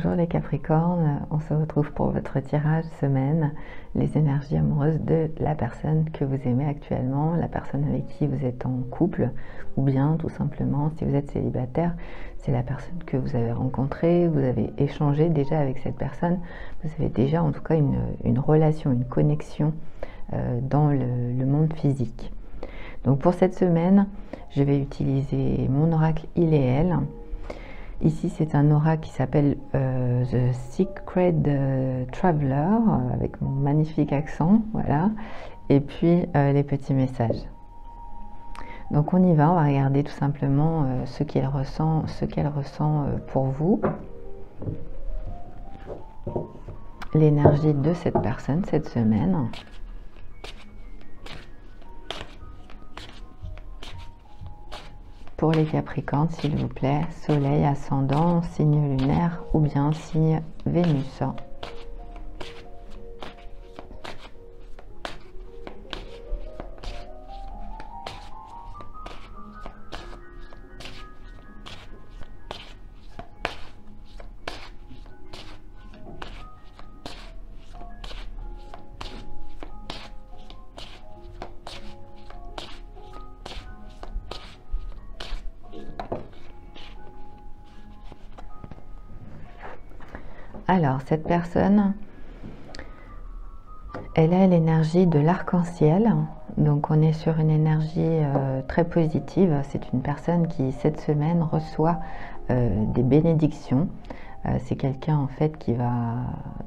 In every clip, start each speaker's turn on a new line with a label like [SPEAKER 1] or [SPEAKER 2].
[SPEAKER 1] Bonjour les Capricornes, on se retrouve pour votre tirage semaine, les énergies amoureuses de la personne que vous aimez actuellement, la personne avec qui vous êtes en couple, ou bien tout simplement si vous êtes célibataire, c'est la personne que vous avez rencontrée, vous avez échangé déjà avec cette personne, vous avez déjà en tout cas une relation, une connexion dans le monde physique. Donc pour cette semaine, je vais utiliser mon oracle Il et Elle. Ici, c'est un oracle qui s'appelle The Secret Traveler, avec mon magnifique accent, voilà. Et puis, les petits messages. Donc, on y va, on va regarder tout simplement ce qu'elle ressent pour vous. L'énergie de cette personne cette semaine. Pour les Capricornes, s'il vous plaît, Soleil, ascendant, signe lunaire ou bien signe Vénus. Alors, cette personne, elle a l'énergie de l'arc-en-ciel. Donc, on est sur une énergie très positive. C'est une personne qui, cette semaine, reçoit des bénédictions. C'est quelqu'un, en fait, qui va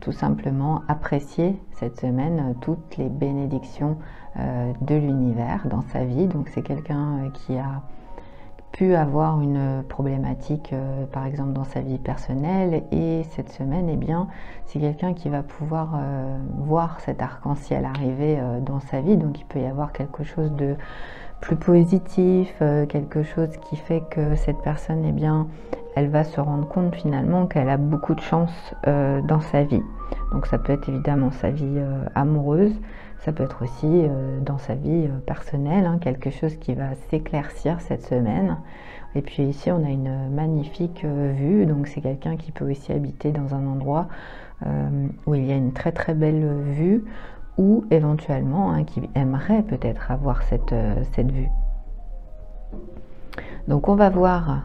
[SPEAKER 1] tout simplement apprécier cette semaine toutes les bénédictions de l'univers dans sa vie. Donc, c'est quelqu'un qui a pu avoir une problématique par exemple dans sa vie personnelle, et cette semaine, eh bien, c'est quelqu'un qui va pouvoir voir cet arc-en-ciel arriver dans sa vie. Donc il peut y avoir quelque chose de plus positif, quelque chose qui fait que cette personne, eh bien, elle va se rendre compte finalement qu'elle a beaucoup de chance dans sa vie. Donc ça peut être évidemment sa vie amoureuse, ça peut être aussi dans sa vie personnelle, hein, quelque chose qui va s'éclaircir cette semaine. Et puis ici, on a une magnifique vue. Donc c'est quelqu'un qui peut aussi habiter dans un endroit où il y a une très très belle vue, ou éventuellement hein, qui aimerait peut-être avoir cette vue. Donc on va voir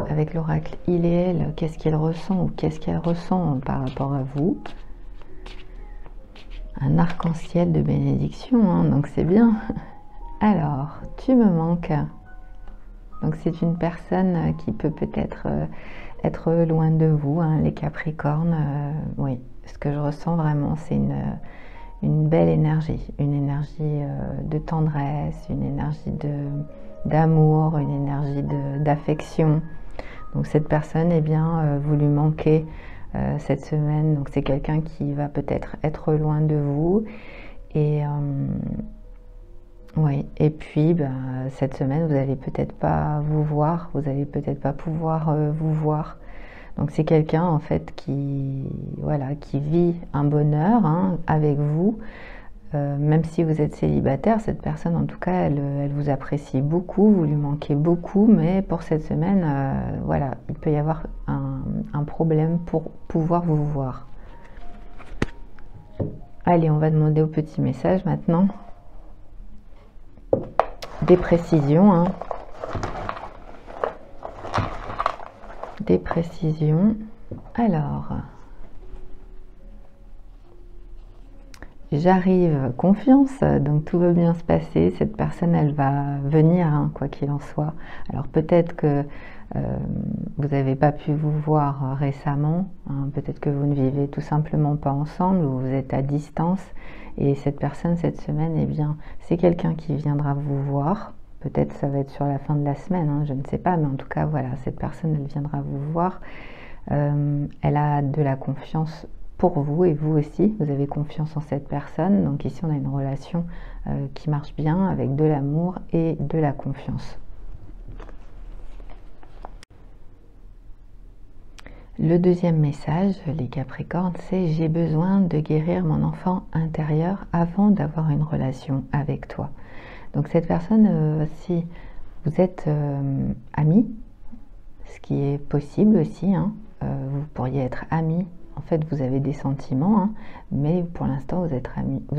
[SPEAKER 1] avec l'oracle Il et Elle qu'est-ce qu'il ressent ou qu'est-ce qu'elle ressent par rapport à vous. Un arc-en-ciel de bénédiction, hein, donc c'est bien. Alors, tu me manques. Donc c'est une personne qui peut peut-être être loin de vous, hein, les Capricornes. Oui, ce que je ressens vraiment, c'est une belle énergie, une énergie de tendresse, une énergie d'amour, une énergie d'affection. Donc cette personne, eh bien, vous lui manquez cette semaine. Donc c'est quelqu'un qui va peut-être être loin de vous. Et oui, et puis cette semaine, vous n'allez peut-être pas vous voir, vous n'allez peut-être pas pouvoir vous voir. Donc c'est quelqu'un en fait qui, voilà, qui vit un bonheur hein, avec vous. Même si vous êtes célibataire, cette personne en tout cas, elle vous apprécie beaucoup, vous lui manquez beaucoup, mais pour cette semaine, voilà, il peut y avoir un problème pour pouvoir vous voir. Allez, on va demander au petit message maintenant. Des précisions, hein. Des précisions. Alors, j'arrive, confiance, donc tout va bien se passer. Cette personne, elle va venir, hein, quoi qu'il en soit. Alors peut-être que vous n'avez pas pu vous voir récemment, hein, peut-être que vous ne vivez tout simplement pas ensemble, ou vous êtes à distance, et cette personne cette semaine, eh bien, c'est quelqu'un qui viendra vous voir. Peut-être ça va être sur la fin de la semaine, hein, je ne sais pas, mais en tout cas voilà, cette personne, elle viendra vous voir. Elle a de la confiance pour vous, et vous aussi, vous avez confiance en cette personne. Donc ici, on a une relation qui marche bien avec de l'amour et de la confiance. Le deuxième message, les Capricornes, c'est « J'ai besoin de guérir mon enfant intérieur avant d'avoir une relation avec toi ». Donc cette personne, si vous êtes amis, ce qui est possible aussi, hein, vous pourriez être amis. En fait, vous avez des sentiments, hein, mais pour l'instant, vous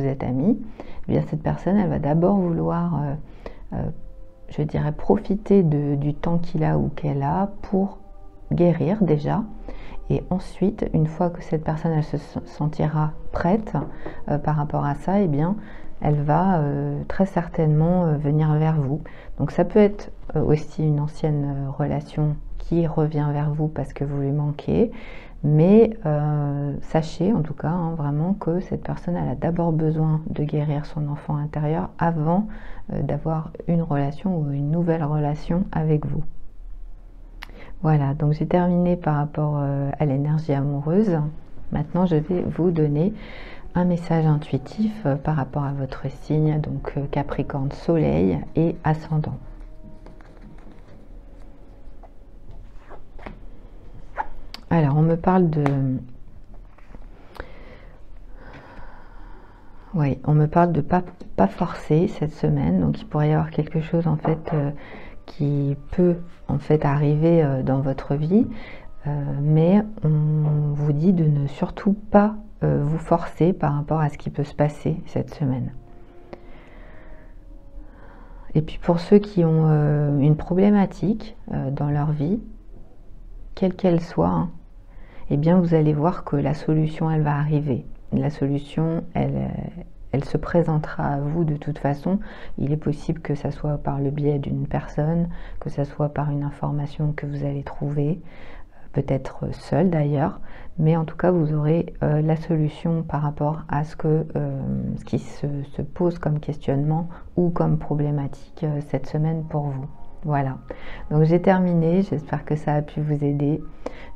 [SPEAKER 1] êtes amis. Eh bien, cette personne, elle va d'abord vouloir, je dirais, profiter du temps qu'il a ou qu'elle a pour guérir déjà. Et ensuite, une fois que cette personne, elle se sentira prête par rapport à ça, eh bien, elle va très certainement venir vers vous. Donc ça peut être aussi une ancienne relation qui revient vers vous parce que vous lui manquez. Mais sachez en tout cas hein, vraiment que cette personne, elle a d'abord besoin de guérir son enfant intérieur avant d'avoir une relation ou une nouvelle relation avec vous. Voilà, donc j'ai terminé par rapport à l'énergie amoureuse. Maintenant, je vais vous donner un message intuitif par rapport à votre signe, donc Capricorne, Soleil et Ascendant. Alors, on me parle de... Oui, on me parle de pas forcer cette semaine, donc il pourrait y avoir quelque chose en fait qui peut en fait arriver dans votre vie, mais on vous dit de ne surtout pas vous forcer par rapport à ce qui peut se passer cette semaine. Et puis pour ceux qui ont une problématique dans leur vie, quelle qu'elle soit, hein, eh bien vous allez voir que la solution, elle va arriver. La solution, elle se présentera à vous de toute façon. Il est possible que ça soit par le biais d'une personne, que ça soit par une information que vous allez trouver, peut-être seul d'ailleurs, mais en tout cas vous aurez la solution par rapport à ce qui se pose comme questionnement ou comme problématique cette semaine pour vous. Voilà, donc j'ai terminé, j'espère que ça a pu vous aider.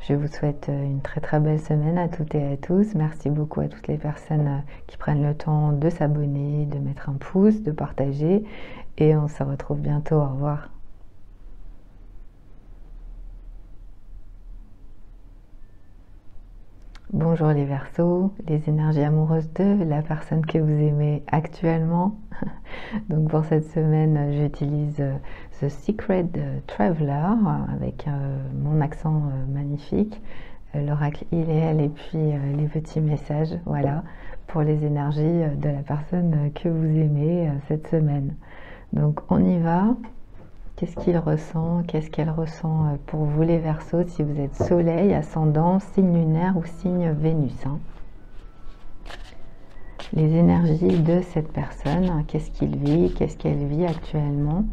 [SPEAKER 1] Je vous souhaite une très très belle semaine à toutes et à tous. Merci beaucoup à toutes les personnes qui prennent le temps de s'abonner, de mettre un pouce, de partager, et on se retrouve bientôt. Au revoir. Bonjour les Verseaux, les énergies amoureuses de la personne que vous aimez actuellement. Donc pour cette semaine, j'utilise The Secret Traveler avec mon accent magnifique, l'oracle il et elle et puis les petits messages, voilà, pour les énergies de la personne que vous aimez cette semaine. Donc on y va. Qu'est-ce qu'il ressent? Qu'est-ce qu'elle ressent pour vous les Verseaux, si vous êtes Soleil, Ascendant, signe lunaire ou signe Vénus, hein. Les énergies de cette personne, qu'est-ce qu'il vit, qu'est-ce qu'elle vit actuellement?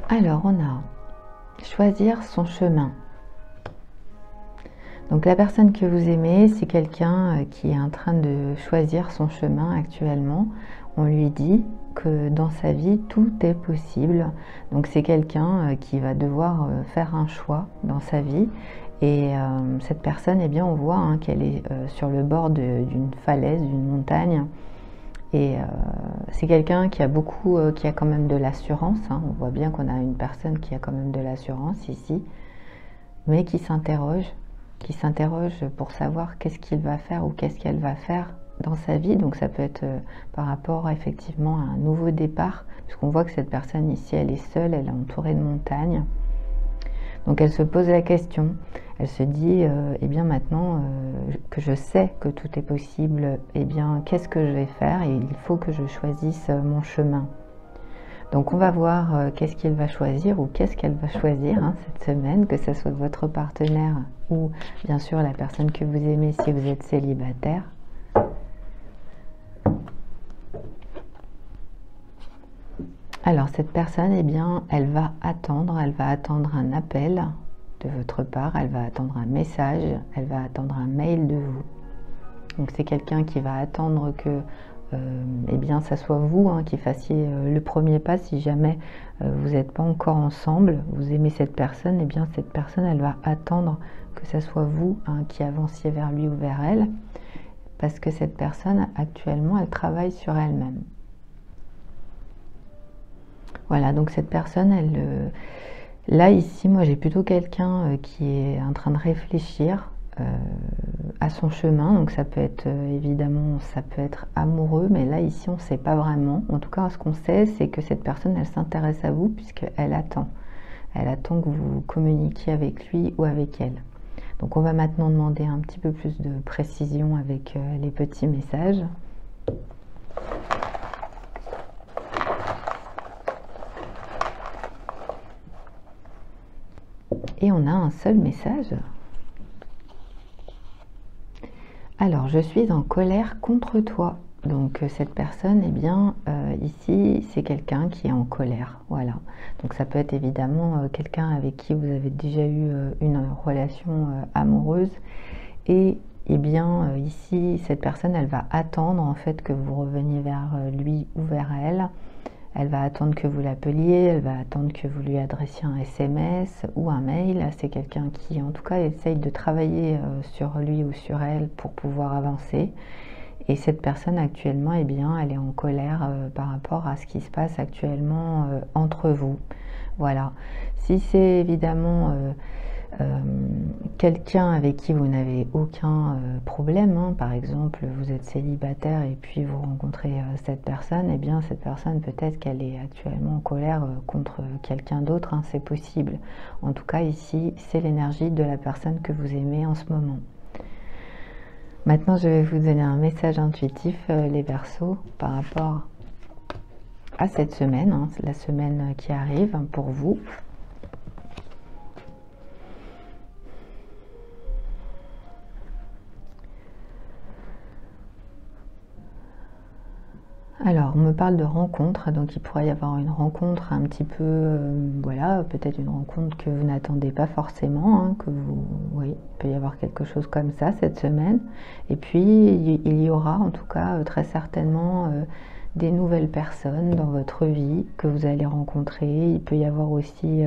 [SPEAKER 1] Alors, on a choisir son chemin. Donc la personne que vous aimez, c'est quelqu'un qui est en train de choisir son chemin actuellement. On lui dit que dans sa vie, tout est possible. Donc c'est quelqu'un qui va devoir faire un choix dans sa vie. Et cette personne, eh bien, on voit hein, qu'elle est sur le bord d'une falaise, d'une montagne. Et c'est quelqu'un qui a qui a quand même de l'assurance, hein. On voit bien qu'on a une personne qui a quand même de l'assurance ici, mais qui s'interroge pour savoir qu'est-ce qu'il va faire ou qu'est-ce qu'elle va faire dans sa vie. Donc ça peut être par rapport effectivement à un nouveau départ, puisqu'on voit que cette personne ici, elle est seule, elle est entourée de montagnes. Donc elle se pose la question, elle se dit, eh bien maintenant que je sais que tout est possible, eh bien qu'est-ce que je vais faire? Et il faut que je choisisse mon chemin. Donc on va voir qu'est-ce qu'il va choisir ou qu'est-ce qu'elle va choisir hein, cette semaine, que ce soit votre partenaire ou bien sûr la personne que vous aimez si vous êtes célibataire. Alors cette personne, eh bien, elle va attendre un appel de votre part, elle va attendre un message, elle va attendre un mail de vous. Donc c'est quelqu'un qui va attendre que eh bien, ça soit vous hein, qui fassiez le premier pas. Si jamais vous n'êtes pas encore ensemble, vous aimez cette personne, eh bien cette personne, elle va attendre que ça soit vous hein, qui avanciez vers lui ou vers elle, parce que cette personne, actuellement, elle travaille sur elle-même. Voilà, donc cette personne, là ici, moi j'ai plutôt quelqu'un qui est en train de réfléchir à son chemin. Donc ça peut être évidemment, ça peut être amoureux, mais là ici on ne sait pas vraiment. En tout cas, ce qu'on sait, c'est que cette personne, elle s'intéresse à vous puisqu'elle attend. Elle attend que vous communiquiez avec lui ou avec elle. Donc on va maintenant demander un petit peu plus de précision avec les petits messages. Et on a un seul message. Alors, je suis en colère contre toi. Donc, cette personne, eh bien, ici, c'est quelqu'un qui est en colère. Voilà. Donc, ça peut être évidemment quelqu'un avec qui vous avez déjà eu une relation amoureuse. Et, eh bien, ici, cette personne, elle va attendre, en fait, que vous reveniez vers lui ou vers elle. Elle va attendre que vous l'appeliez, elle va attendre que vous lui adressiez un SMS ou un mail. C'est quelqu'un qui, en tout cas, essaye de travailler sur lui ou sur elle pour pouvoir avancer. Et cette personne, actuellement, eh bien, elle est en colère par rapport à ce qui se passe actuellement entre vous. Voilà. Si c'est évidemment quelqu'un avec qui vous n'avez aucun problème, hein, par exemple vous êtes célibataire et puis vous rencontrez cette personne, et eh bien cette personne peut-être qu'elle est actuellement en colère contre quelqu'un d'autre, hein, c'est possible. En tout cas ici c'est l'énergie de la personne que vous aimez en ce moment. Maintenant je vais vous donner un message intuitif les Verseaux par rapport à cette semaine, hein, la semaine qui arrive pour vous. Alors, on me parle de rencontre, donc il pourrait y avoir une rencontre un petit peu, voilà, peut-être une rencontre que vous n'attendez pas forcément, hein, oui, il peut y avoir quelque chose comme ça cette semaine. Et puis, il y aura en tout cas très certainement des nouvelles personnes dans votre vie que vous allez rencontrer. Il peut y avoir aussi,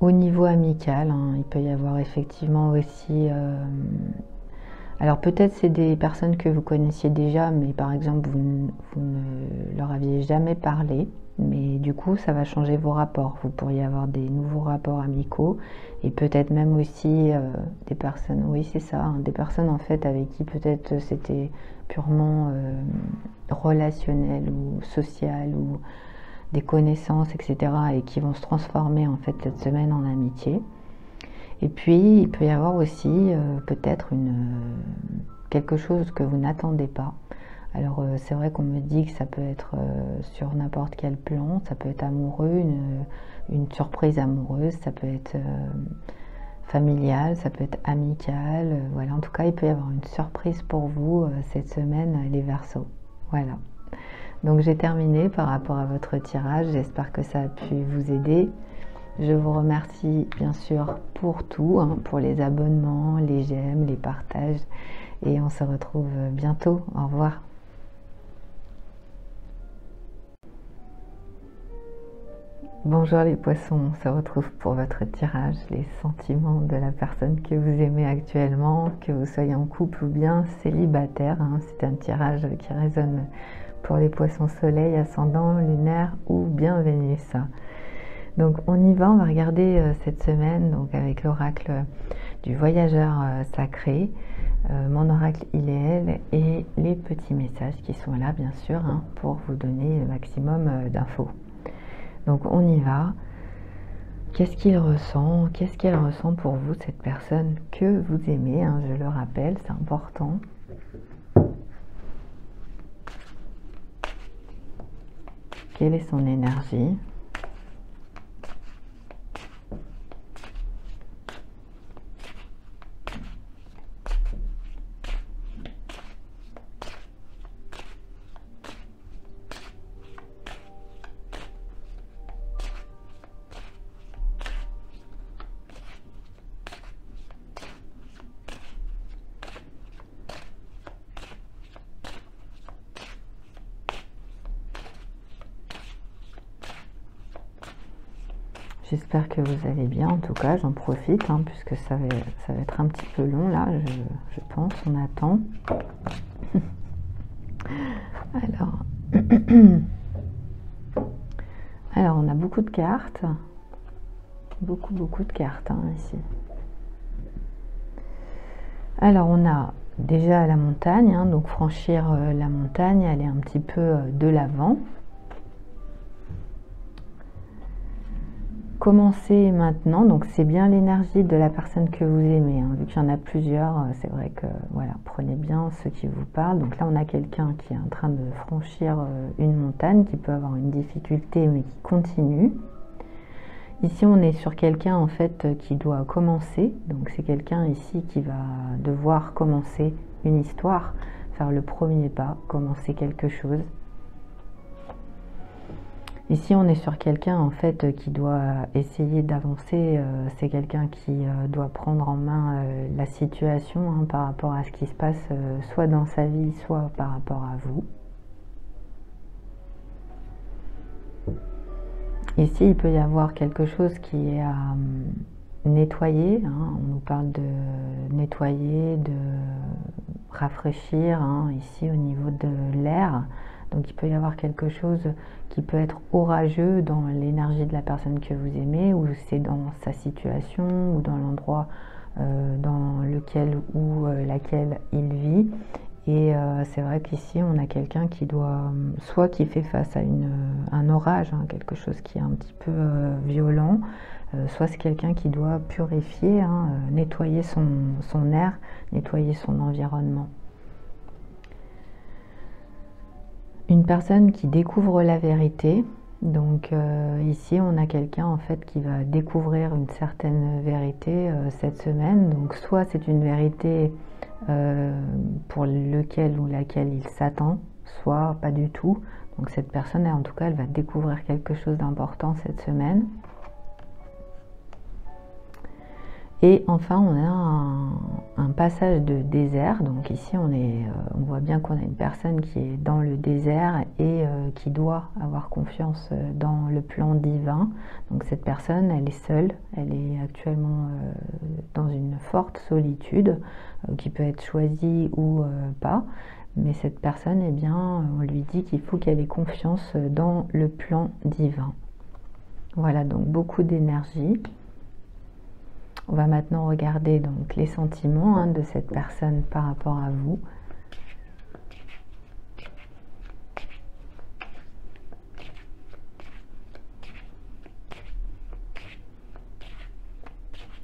[SPEAKER 1] au niveau amical, hein, il peut y avoir effectivement aussi... alors peut-être c'est des personnes que vous connaissiez déjà, mais par exemple vous ne leur aviez jamais parlé, mais du coup ça va changer vos rapports. Vous pourriez avoir des nouveaux rapports amicaux et peut-être même aussi des personnes, oui c'est ça, hein, des personnes en fait avec qui peut-être c'était purement relationnel ou social ou des connaissances, etc. et qui vont se transformer en fait cette semaine en amitié. Et puis, il peut y avoir aussi peut-être quelque chose que vous n'attendez pas. Alors, c'est vrai qu'on me dit que ça peut être sur n'importe quel plan, ça peut être amoureux, une surprise amoureuse, ça peut être familial, ça peut être amical. Voilà, en tout cas, il peut y avoir une surprise pour vous cette semaine, les Verseaux. Voilà. Donc, j'ai terminé par rapport à votre tirage. J'espère que ça a pu vous aider. Je vous remercie bien sûr pour tout, hein, pour les abonnements, les j'aime, les partages. Et on se retrouve bientôt. Au revoir. Bonjour les poissons, on se retrouve pour votre tirage, les sentiments de la personne que vous aimez actuellement, que vous soyez en couple ou bien célibataire. Hein. C'est un tirage qui résonne pour les poissons soleil, ascendant, lunaire ou bien Vénus. Donc on y va, on va regarder cette semaine donc avec l'oracle du voyageur sacré, mon oracle il et elle, et les petits messages qui sont là bien sûr, hein, pour vous donner le maximum d'infos. Donc on y va. Qu'est-ce qu'il ressent? Qu'est-ce qu'elle ressent pour vous, cette personne que vous aimez, hein, je le rappelle, c'est important. Quelle est son énergie? J'espère que vous allez bien, en tout cas j'en profite, hein, puisque ça va être un petit peu long là, je pense, on attend. Alors, Alors, on a beaucoup de cartes. Beaucoup de cartes hein, ici. Alors, on a déjà la montagne. Hein, donc, franchir la montagne, aller un petit peu de l'avant. Commencez maintenant, donc c'est bien l'énergie de la personne que vous aimez, hein. Vu qu'il y en a plusieurs, c'est vrai que voilà, prenez bien ceux qui vous parlent. Donc là on a quelqu'un qui est en train de franchir une montagne, qui peut avoir une difficulté mais qui continue. Ici on est sur quelqu'un en fait qui doit commencer, donc c'est quelqu'un ici qui va devoir commencer une histoire, faire le premier pas, commencer quelque chose. Ici, on est sur quelqu'un en fait qui doit essayer d'avancer. C'est quelqu'un qui doit prendre en main la situation hein, par rapport à ce qui se passe soit dans sa vie, soit par rapport à vous. Ici, il peut y avoir quelque chose qui est à nettoyer. Hein. On nous parle de nettoyer, de rafraîchir hein, ici au niveau de l'air. Donc il peut y avoir quelque chose qui peut être orageux dans l'énergie de la personne que vous aimez, ou c'est dans sa situation, ou dans l'endroit dans lequel ou laquelle il vit. Et c'est vrai qu'ici on a quelqu'un qui doit, soit qui fait face à un orage, hein, quelque chose qui est un petit peu violent, soit c'est quelqu'un qui doit purifier, hein, nettoyer son air, nettoyer son environnement. Une personne qui découvre la vérité. Donc ici on a quelqu'un en fait qui va découvrir une certaine vérité cette semaine. Donc soit c'est une vérité pour lequel ou laquelle il s'attend, soit pas du tout. Donc cette personne en tout cas elle va découvrir quelque chose d'important cette semaine. Et enfin, on a un passage de désert. Donc ici, on voit bien qu'on a une personne qui est dans le désert et qui doit avoir confiance dans le plan divin. Donc cette personne, elle est seule. Elle est actuellement dans une forte solitude qui peut être choisie ou pas. Mais cette personne, eh bien, on lui dit qu'il faut qu'elle ait confiance dans le plan divin. Voilà, donc beaucoup d'énergie. On va maintenant regarder donc les sentiments hein, de cette personne par rapport à vous.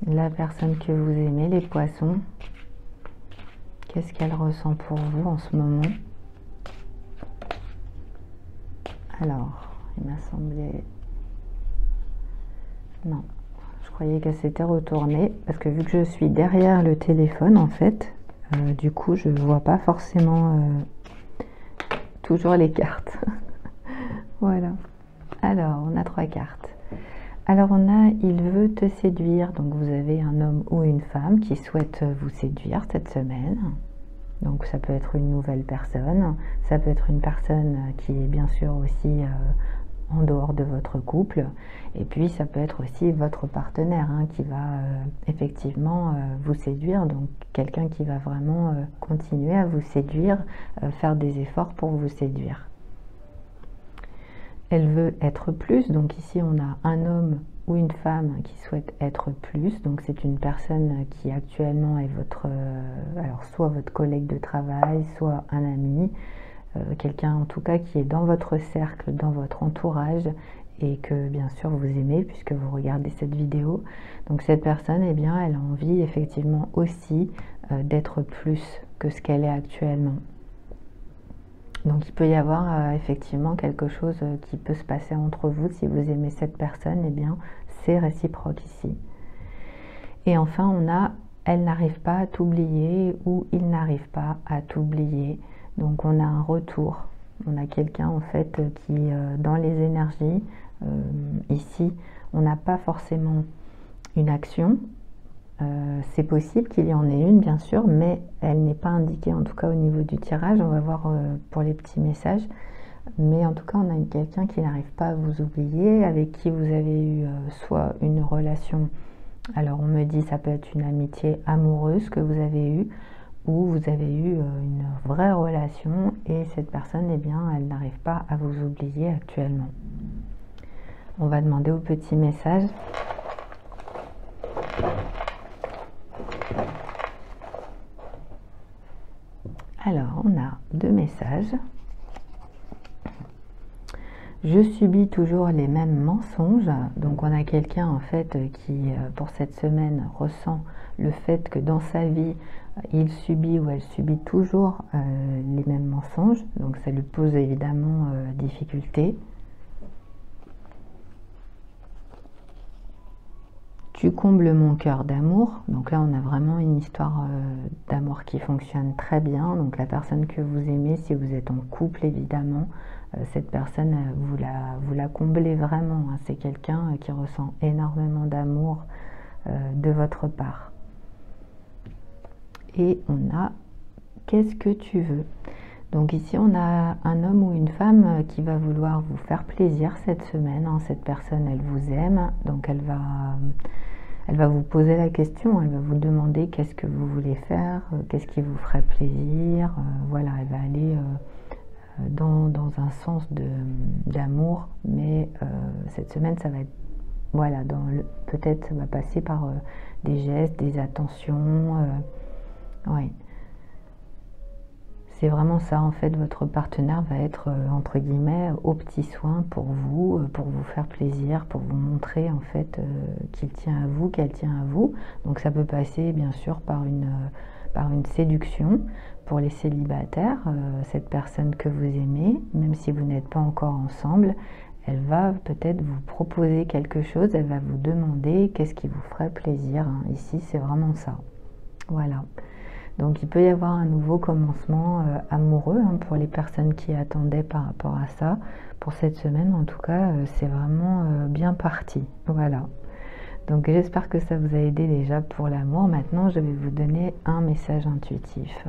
[SPEAKER 1] La personne que vous aimez, les poissons, qu'est-ce qu'elle ressent pour vous en ce moment? Alors, il m'a semblé... Non. Je croyais qu'elle s'était retournée parce que vu que je suis derrière le téléphone en fait, du coup je ne vois pas forcément toujours les cartes. Voilà. Alors on a 3 cartes. Alors on a il veut te séduire. Donc vous avez un homme ou une femme qui souhaite vous séduire cette semaine. Donc ça peut être une nouvelle personne, ça peut être une personne qui est bien sûr aussi en dehors de votre couple, et puis ça peut être aussi votre partenaire hein, qui va effectivement vous séduire, donc quelqu'un qui va vraiment continuer à vous séduire, faire des efforts pour vous séduire. Elle veut être plus, donc ici on a un homme ou une femme qui souhaite être plus, donc c'est une personne qui actuellement est votre, alors soit votre collègue de travail, soit un ami, quelqu'un en tout cas qui est dans votre cercle, dans votre entourage et que bien sûr vous aimez puisque vous regardez cette vidéo. Donc cette personne, eh bien, elle a envie effectivement aussi d'être plus que ce qu'elle est actuellement. Donc il peut y avoir effectivement quelque chose qui peut se passer entre vous. Si vous aimez cette personne, eh bien c'est réciproque ici. Et enfin on a elle n'arrive pas à t'oublier ou il n'arrive pas à t'oublier. Donc on a un retour, on a quelqu'un en fait qui dans les énergies, ici on n'a pas forcément une action, c'est possible qu'il y en ait une bien sûr, mais elle n'est pas indiquée en tout cas au niveau du tirage, on va voir pour les petits messages, mais en tout cas on a quelqu'un qui n'arrive pas à vous oublier, avec qui vous avez eu soit une relation, alors on me dit ça peut être une amitié amoureuse que vous avez eue, où vous avez eu une vraie relation et cette personne, eh bien, elle n'arrive pas à vous oublier actuellement. on va demander au petit message. Alors, on a 2 messages. Je subis toujours les mêmes mensonges. Donc, on a quelqu'un en fait qui, pour cette semaine, ressent le fait que dans sa vie, il subit ou elle subit toujours les mêmes mensonges. Donc, ça lui pose évidemment difficulté. Tu combles mon cœur d'amour. Donc là, on a vraiment une histoire d'amour qui fonctionne très bien. Donc la personne que vous aimez, si vous êtes en couple, évidemment, cette personne, vous la comblez vraiment. Hein. C'est quelqu'un qui ressent énormément d'amour de votre part. Et on a « Qu'est-ce que tu veux ?» Donc ici, on a un homme ou une femme qui va vouloir vous faire plaisir cette semaine. Hein. Cette personne, elle vous aime, donc elle va vous poser la question, elle va vous demander qu'est-ce que vous voulez faire, qu'est-ce qui vous ferait plaisir. Voilà, elle va aller dans un sens d'amour, mais cette semaine, ça va être, voilà, peut-être ça va passer par des gestes, des attentions. Ouais. C'est vraiment ça, en fait, votre partenaire va être, entre guillemets, aux petits soins pour vous faire plaisir, pour vous montrer, en fait, qu'il tient à vous, qu'elle tient à vous. Donc ça peut passer, bien sûr, par une séduction. Pour les célibataires, cette personne que vous aimez, même si vous n'êtes pas encore ensemble, elle va peut-être vous proposer quelque chose, elle va vous demander qu'est-ce qui vous ferait plaisir. Hein. Ici, c'est vraiment ça. Voilà. Donc il peut y avoir un nouveau commencement amoureux hein, pour les personnes qui attendaient par rapport à ça. Pour cette semaine, en tout cas, c'est vraiment bien parti. Voilà. Donc j'espère que ça vous a aidé déjà pour l'amour. Maintenant, je vais vous donner un message intuitif.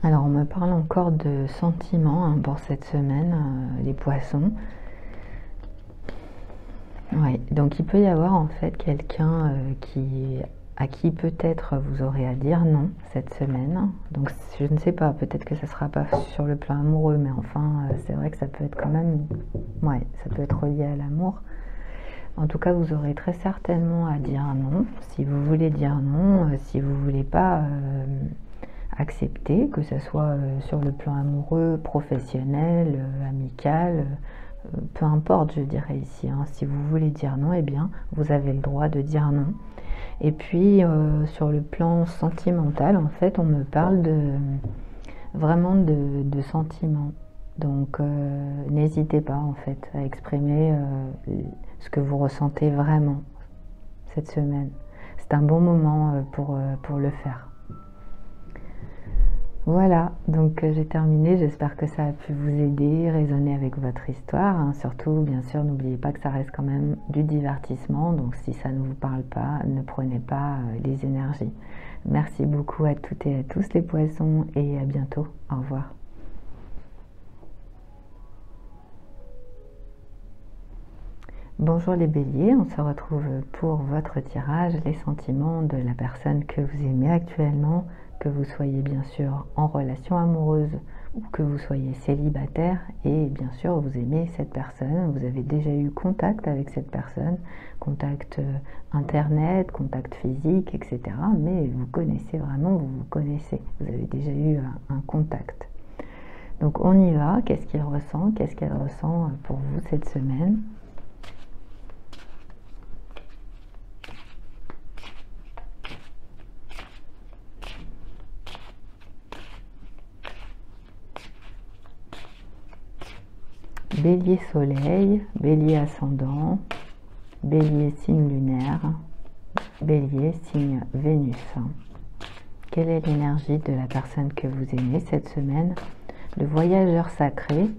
[SPEAKER 1] Alors, on me parle encore de sentiments hein, pour cette semaine, les poissons. Oui, donc il peut y avoir en fait quelqu'un à qui peut-être vous aurez à dire non cette semaine. Donc je ne sais pas, peut-être que ça ne sera pas sur le plan amoureux, mais enfin c'est vrai que ça peut être quand même, ouais, ça peut être lié à l'amour. En tout cas, vous aurez très certainement à dire non. Si vous voulez dire non, si vous ne voulez pas accepter, que ce soit sur le plan amoureux, professionnel, amical, peu importe, je dirais ici. Hein. Si vous voulez dire non, eh bien, vous avez le droit de dire non. Et puis, sur le plan sentimental, en fait, on me parle vraiment de sentiments. Donc, n'hésitez pas, en fait, à exprimer ce que vous ressentez vraiment cette semaine. C'est un bon moment pour le faire. Voilà, donc j'ai terminé, j'espère que ça a pu vous aider, résonner avec votre histoire. Hein. Surtout, bien sûr, n'oubliez pas que ça reste quand même du divertissement, donc si ça ne vous parle pas, ne prenez pas les énergies. Merci beaucoup à toutes et à tous les poissons et à bientôt. Au revoir. Bonjour les béliers, on se retrouve pour votre tirage, les sentiments de la personne que vous aimez actuellement, que vous soyez bien sûr en relation amoureuse ou que vous soyez célibataire et bien sûr vous aimez cette personne, vous avez déjà eu contact avec cette personne, contact internet, contact physique, etc. Mais vous connaissez vraiment, vous vous connaissez, vous avez déjà eu un contact. Donc on y va, qu'est-ce qu'il ressent, qu'est-ce qu'elle ressent pour vous cette semaine ? Bélier soleil, bélier ascendant, bélier signe lunaire, bélier signe Vénus. Quelle est l'énergie de la personne que vous aimez cette semaine? Le voyageur sacré,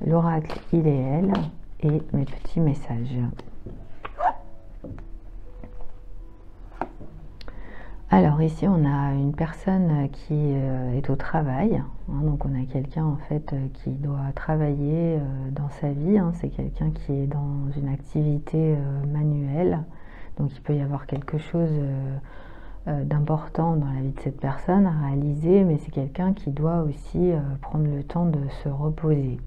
[SPEAKER 1] l'oracle il et elle et mes petits messages. Alors ici on a une personne qui est au travail, hein, donc on a quelqu'un en fait qui doit travailler dans sa vie, hein, c'est quelqu'un qui est dans une activité manuelle, donc il peut y avoir quelque chose d'important dans la vie de cette personne à réaliser, mais c'est quelqu'un qui doit aussi prendre le temps de se reposer.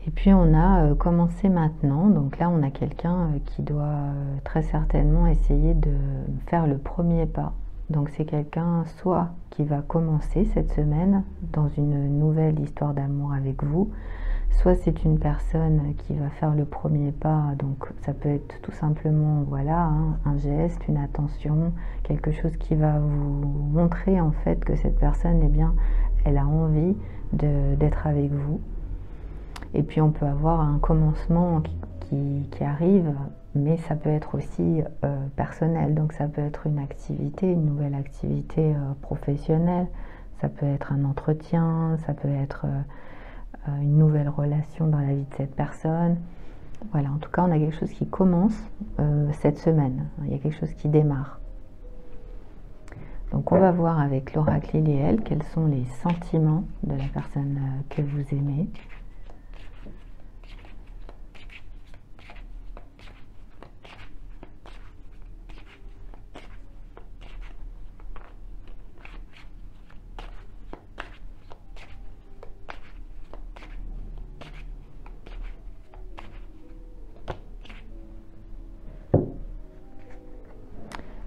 [SPEAKER 1] Et puis on a commencé maintenant, donc là on a quelqu'un qui doit très certainement essayer de faire le premier pas. Donc c'est quelqu'un soit qui va commencer cette semaine dans une nouvelle histoire d'amour avec vous, soit c'est une personne qui va faire le premier pas, donc ça peut être tout simplement voilà, hein, un geste, une attention, quelque chose qui va vous montrer en fait que cette personne, eh bien, elle a envie d'être avec vous. Et puis on peut avoir un commencement qui arrive, mais ça peut être aussi personnel. Donc ça peut être une activité, une nouvelle activité professionnelle, ça peut être un entretien, ça peut être une nouvelle relation dans la vie de cette personne. Voilà, en tout cas on a quelque chose qui commence cette semaine, il y a quelque chose qui démarre. Donc on va voir avec l'oracle Iliel quels sont les sentiments de la personne que vous aimez.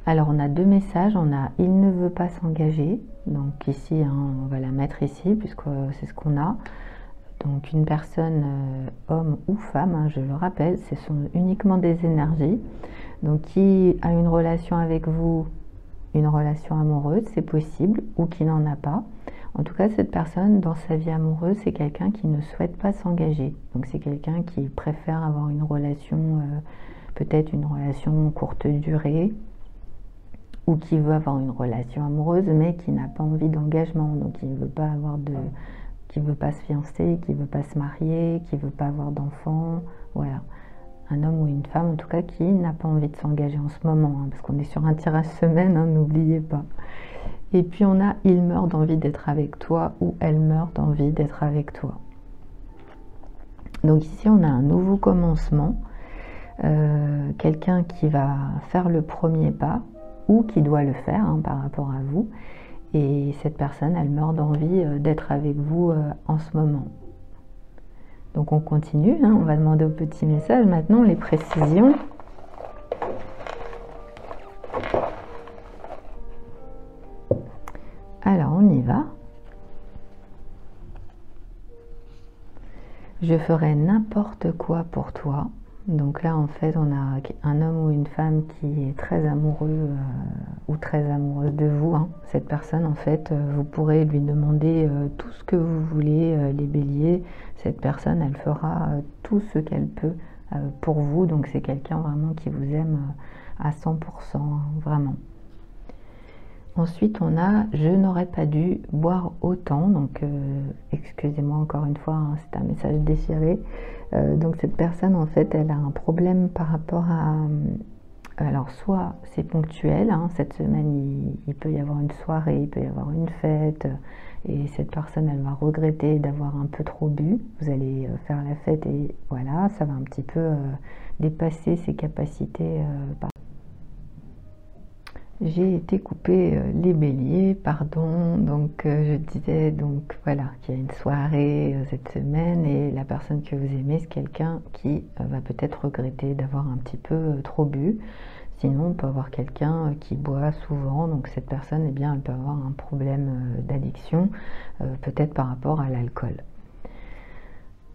[SPEAKER 1] Alors on a deux messages, on a « il ne veut pas s'engager », donc ici hein, on va la mettre ici puisque c'est ce qu'on a. Donc une personne, homme ou femme, hein, je le rappelle, ce sont uniquement des énergies. Donc qui a une relation avec vous, une relation amoureuse, c'est possible, ou qui n'en a pas. En tout cas, cette personne, dans sa vie amoureuse, c'est quelqu'un qui ne souhaite pas s'engager. Donc c'est quelqu'un qui préfère avoir une relation, peut-être une relation courte durée, ou qui veut avoir une relation amoureuse, mais qui n'a pas envie d'engagement. Donc qui ne veut pas avoir qui veut pas se fiancer, qui veut pas se marier, qui veut pas avoir d'enfants. Voilà. Un homme ou une femme, en tout cas, qui n'a pas envie de s'engager en ce moment, hein, parce qu'on est sur un tirage semaine, hein, n'oubliez pas. Et puis on a « il meurt d'envie d'être avec toi » ou « elle meurt d'envie d'être avec toi ». Donc ici, on a un nouveau commencement, quelqu'un qui va faire le premier pas, ou qui doit le faire hein, par rapport à vous. Et cette personne, elle meurt d'envie d'être avec vous en ce moment. Donc on continue, hein, on va demander au petit message maintenant les précisions. Alors on y va. Je ferai n'importe quoi pour toi. Donc là, en fait, on a un homme ou une femme qui est très amoureux ou très amoureuse de vous. Hein. Cette personne, en fait, vous pourrez lui demander tout ce que vous voulez, les béliers. Cette personne, elle fera tout ce qu'elle peut pour vous. Donc c'est quelqu'un vraiment qui vous aime à 100%, hein, vraiment. Ensuite, on a « je n'aurais pas dû boire autant ». Donc, excusez-moi encore une fois, hein, c'est un message déchiré. Donc, cette personne, en fait, elle a un problème par rapport à... alors, soit c'est ponctuel, hein, cette semaine, il peut y avoir une soirée, il peut y avoir une fête, et cette personne, elle va regretter d'avoir un peu trop bu. Vous allez faire la fête et voilà, ça va un petit peu dépasser ses capacités par... J'ai été coupée les béliers, pardon, donc je disais donc voilà qu'il y a une soirée cette semaine et la personne que vous aimez c'est quelqu'un qui va peut-être regretter d'avoir un petit peu trop bu. Sinon on peut avoir quelqu'un qui boit souvent, donc cette personne eh bien elle peut avoir un problème d'addiction, peut-être par rapport à l'alcool.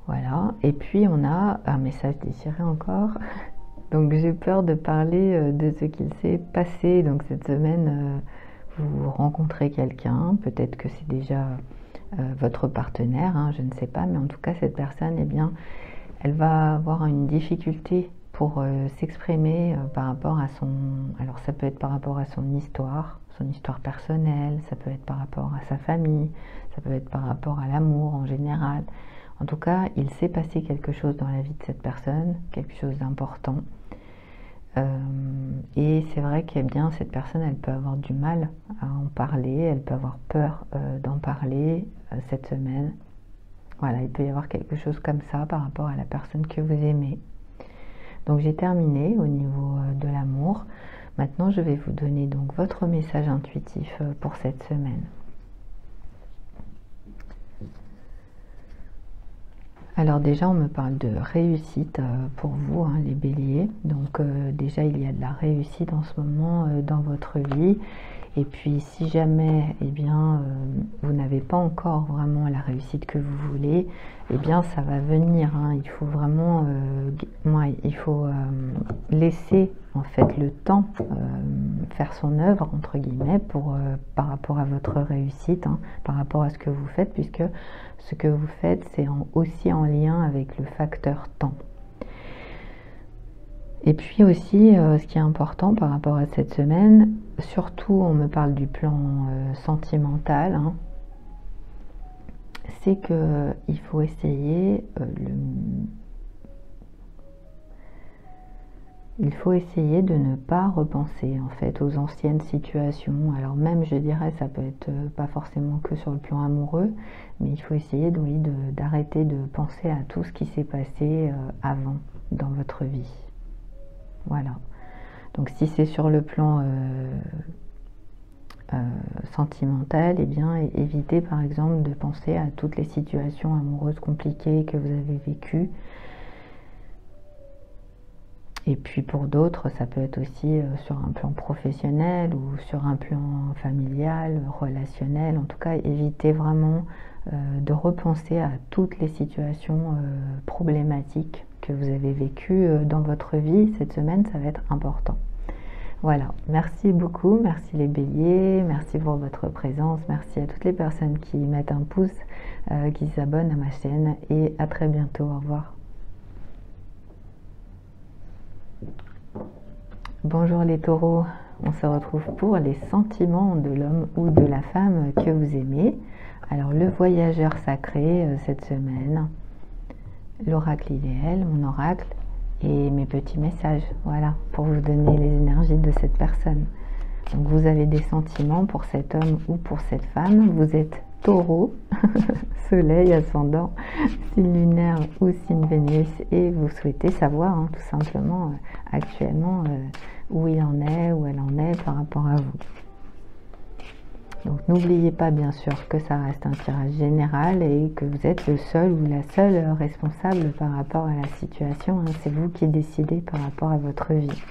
[SPEAKER 1] Voilà, et puis on a un message déchiré encore. Donc j'ai peur de parler de ce qu'il s'est passé. Donc cette semaine, vous rencontrez quelqu'un, peut-être que c'est déjà votre partenaire, hein, je ne sais pas, mais en tout cas cette personne, eh bien, elle va avoir une difficulté pour s'exprimer par rapport à son... Alors ça peut être par rapport à son histoire personnelle, ça peut être par rapport à sa famille, ça peut être par rapport à l'amour en général. En tout cas, il s'est passé quelque chose dans la vie de cette personne, quelque chose d'important. Et c'est vrai que bien cette personne, elle peut avoir du mal à en parler, elle peut avoir peur d'en parler cette semaine. Voilà, il peut y avoir quelque chose comme ça par rapport à la personne que vous aimez. Donc j'ai terminé au niveau de l'amour. Maintenant, je vais vous donner donc votre message intuitif pour cette semaine. Alors déjà, on me parle de réussite pour vous, hein, les béliers. Donc déjà, il y a de la réussite en ce moment dans votre vie. Et puis, si jamais, eh bien, vous n'avez pas encore vraiment la réussite que vous voulez, eh bien, ça va venir, hein. Il faut vraiment, il faut laisser en fait le temps faire son œuvre entre guillemets pour par rapport à votre réussite, hein, par rapport à ce que vous faites, puisque ce que vous faites, c'est aussi en lien avec le facteur temps. Et puis aussi, ce qui est important par rapport à cette semaine, surtout on me parle du plan sentimental, hein, c'est qu'il faut essayer il faut essayer de ne pas repenser en fait aux anciennes situations. Alors même, je dirais, ça peut être pas forcément que sur le plan amoureux, mais il faut essayer d'arrêter de penser à tout ce qui s'est passé avant dans votre vie. Voilà. Donc si c'est sur le plan sentimental, eh bien évitez par exemple de penser à toutes les situations amoureuses compliquées que vous avez vécues. Et puis pour d'autres, ça peut être aussi sur un plan professionnel ou sur un plan familial, relationnel. En tout cas, évitez vraiment de repenser à toutes les situations problématiques que vous avez vécues dans votre vie. Cette semaine, ça va être important. Voilà, merci beaucoup, merci les béliers, merci pour votre présence, merci à toutes les personnes qui mettent un pouce, qui s'abonnent à ma chaîne et à très bientôt, au revoir. Bonjour les taureaux, on se retrouve pour les sentiments de l'homme ou de la femme que vous aimez. Alors le voyageur sacré cette semaine, l'oracle idéal, mon oracle et mes petits messages, voilà, pour vous donner les énergies de cette personne. Donc vous avez des sentiments pour cet homme ou pour cette femme, vous êtes taureau, soleil, ascendant, signe lunaire ou signe Vénus et vous souhaitez savoir hein, tout simplement actuellement où il en est, où elle en est par rapport à vous. Donc n'oubliez pas bien sûr que ça reste un tirage général et que vous êtes le seul ou la seule responsable par rapport à la situation, hein. C'est vous qui décidez par rapport à votre vie.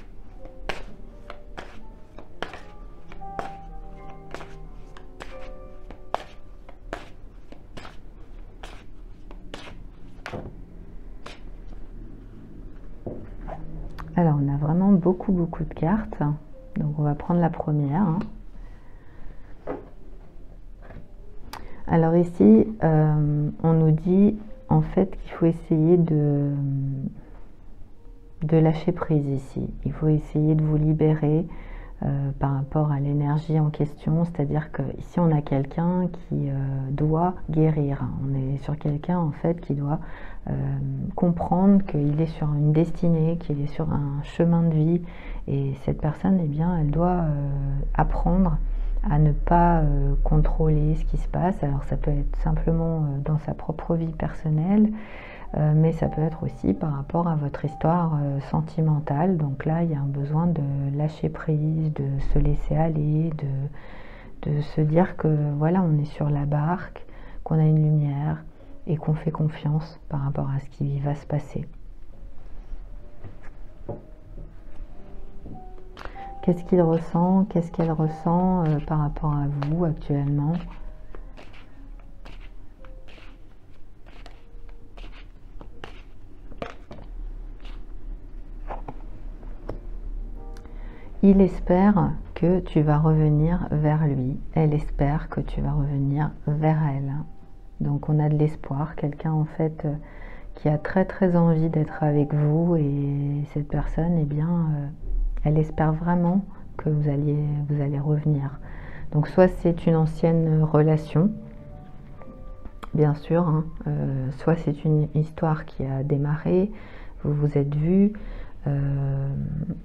[SPEAKER 1] Alors on a vraiment beaucoup de cartes, donc on va prendre la première, hein. Alors ici on nous dit en fait qu'il faut essayer de lâcher prise ici, il faut essayer de vous libérer par rapport à l'énergie en question, c'est-à-dire que ici on a quelqu'un qui doit guérir, on est sur quelqu'un en fait qui doit comprendre qu'il est sur une destinée, qu'il est sur un chemin de vie et cette personne, eh bien, elle doit apprendre à ne pas contrôler ce qui se passe. Alors ça peut être simplement dans sa propre vie personnelle, mais ça peut être aussi par rapport à votre histoire sentimentale. Donc là, il y a un besoin de lâcher prise, de se laisser aller, de se dire que voilà, on est sur la barque, qu'on a une lumière et qu'on fait confiance par rapport à ce qui va se passer. Qu'est-ce qu'il ressent? Qu'est-ce qu'elle ressent par rapport à vous actuellement? Il espère que tu vas revenir vers lui. Elle espère que tu vas revenir vers elle. Donc on a de l'espoir, quelqu'un en fait qui a très envie d'être avec vous et cette personne, eh bien, elle espère vraiment que vous allez revenir. Donc soit c'est une ancienne relation, bien sûr, hein, soit c'est une histoire qui a démarré, vous vous êtes vus,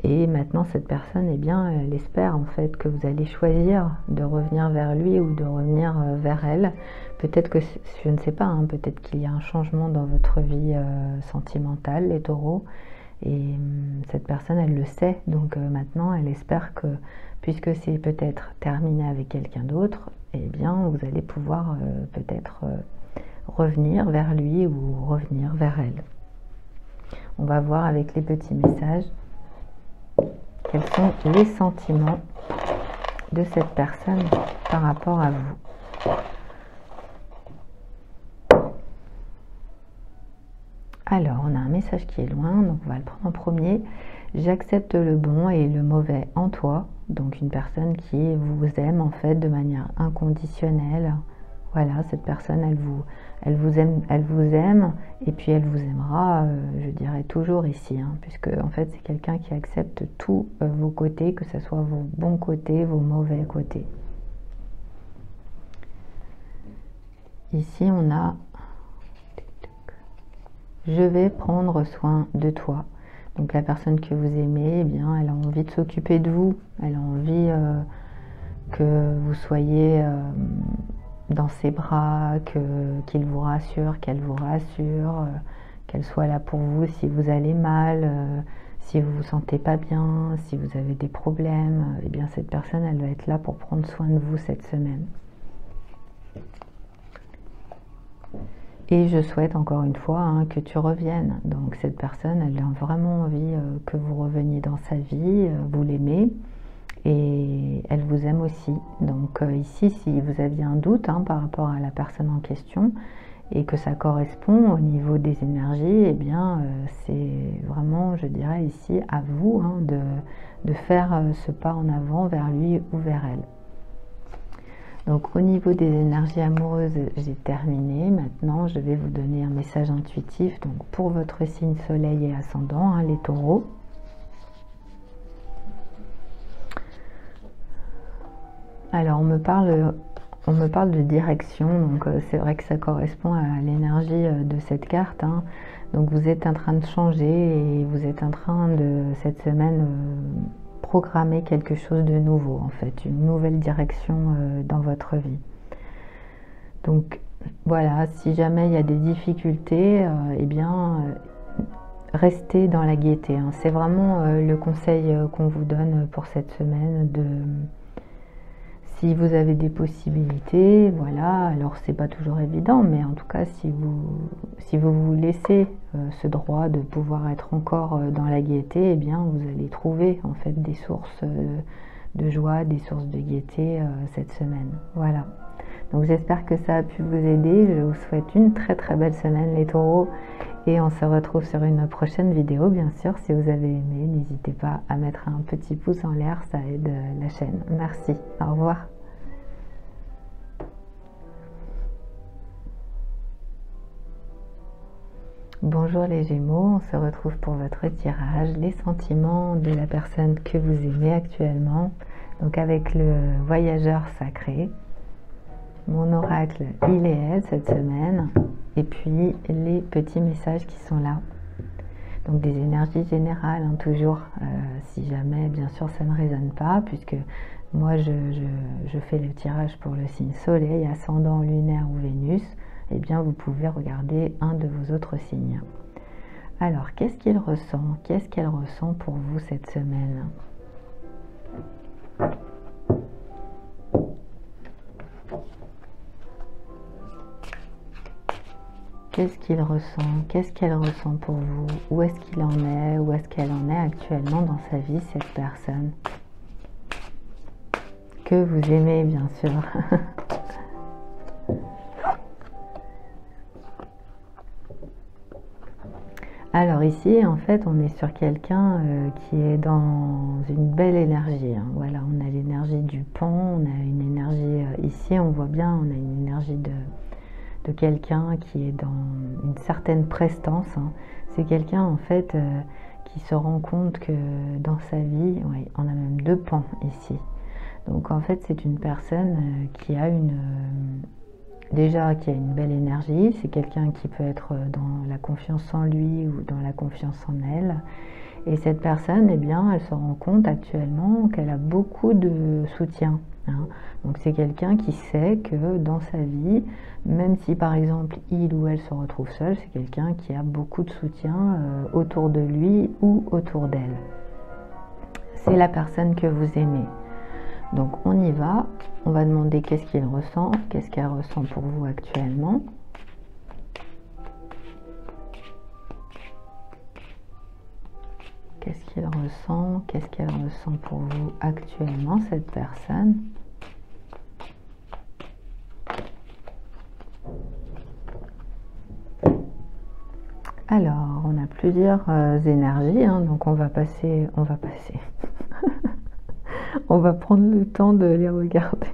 [SPEAKER 1] et maintenant cette personne, eh bien, elle espère en fait que vous allez choisir de revenir vers lui ou de revenir vers elle. Peut-être que, je ne sais pas, hein, peut-être qu'il y a un changement dans votre vie sentimentale, les taureaux, et cette personne, elle le sait, donc maintenant elle espère que, puisque c'est peut-être terminé avec quelqu'un d'autre, eh bien vous allez pouvoir peut-être revenir vers lui ou revenir vers elle. On va voir avec les petits messages quels sont les sentiments de cette personne par rapport à vous. Alors, on a un message qui est loin, donc on va le prendre en premier. J'accepte le bon et le mauvais en toi. Donc une personne qui vous aime en fait de manière inconditionnelle. Voilà, cette personne, elle vous aime et puis elle vous aimera, je dirais toujours ici, hein, puisque en fait c'est quelqu'un qui accepte tous vos côtés, que ce soit vos bons côtés, vos mauvais côtés. Ici on a je vais prendre soin de toi. Donc la personne que vous aimez, eh bien, elle a envie de s'occuper de vous. Elle a envie que vous soyez dans ses bras, qu'il vous rassure, qu'elle vous rassure, qu'elle soit là pour vous si vous allez mal, si vous vous sentez pas bien, si vous avez des problèmes. Eh bien, cette personne, elle va être là pour prendre soin de vous cette semaine. Et je souhaite encore une fois hein, que tu reviennes. Donc cette personne, elle a vraiment envie que vous reveniez dans sa vie, vous l'aimez et elle vous aime aussi. Donc ici, si vous aviez un doute hein, par rapport à la personne en question et que ça correspond au niveau des énergies, eh bien c'est vraiment, je dirais ici, à vous hein, de faire ce pas en avant vers lui ou vers elle. Donc au niveau des énergies amoureuses, j'ai terminé. Maintenant, je vais vous donner un message intuitif donc pour votre signe soleil et ascendant, hein, les taureaux. Alors on me parle de direction, donc c'est vrai que ça correspond à l'énergie de cette carte. Hein. Donc vous êtes en train de changer et vous êtes en train de, cette semaine, programmer quelque chose de nouveau, en fait, une nouvelle direction dans votre vie. Donc voilà, si jamais il y a des difficultés, eh bien, restez dans la gaieté. Hein. C'est vraiment le conseil qu'on vous donne pour cette semaine si vous avez des possibilités, voilà, alors c'est pas toujours évident, mais en tout cas, si vous vous laissez ce droit de pouvoir être encore dans la gaieté, eh bien, vous allez trouver en fait des sources de joie, des sources de gaieté cette semaine. Voilà. Donc j'espère que ça a pu vous aider. Je vous souhaite une très très belle semaine les taureaux et on se retrouve sur une prochaine vidéo. Bien sûr, si vous avez aimé, n'hésitez pas à mettre un petit pouce en l'air, ça aide la chaîne. Merci, au revoir. Bonjour les Gémeaux, on se retrouve pour votre tirage, les sentiments de la personne que vous aimez actuellement. Donc avec le voyageur sacré. Mon oracle, il est elle cette semaine. Et puis les petits messages qui sont là. Donc des énergies générales, hein, toujours, si jamais, bien sûr, ça ne résonne pas, puisque moi, je fais le tirage pour le signe Soleil, ascendant, lunaire ou Vénus. Eh bien, vous pouvez regarder un de vos autres signes. Alors, qu'est-ce qu'il ressent? Qu'est-ce qu'elle ressent pour vous cette semaine? Qu'est-ce qu'il ressent? Qu'est-ce qu'elle ressent pour vous? Où est-ce qu'il en est? Où est-ce qu'elle en est actuellement dans sa vie, cette personne? Que vous aimez, bien sûr. Alors ici, en fait, on est sur quelqu'un qui est dans une belle énergie. Hein. Voilà, on a l'énergie du pont, on a une énergie... ici, on voit bien, on a une énergie de quelqu'un qui est dans une certaine prestance. Hein. C'est quelqu'un, en fait, qui se rend compte que dans sa vie, oui, on a même deux pans ici. Donc, en fait, c'est une personne qui a déjà qui a une belle énergie, c'est quelqu'un qui peut être dans la confiance en lui ou dans la confiance en elle. Et cette personne, eh bien, elle se rend compte actuellement qu'elle a beaucoup de soutien. Hein. Donc c'est quelqu'un qui sait que dans sa vie, même si par exemple il ou elle se retrouve seul, c'est quelqu'un qui a beaucoup de soutien autour de lui ou autour d'elle. C'est la personne que vous aimez. Donc on y va, on va demander qu'est-ce qu'il ressent, qu'est-ce qu'elle ressent pour vous actuellement. qu'elle ressent? Qu'est-ce qu'elle ressent pour vous actuellement, cette personne? Alors, on a plusieurs énergies, hein, donc on va on va prendre le temps de les regarder.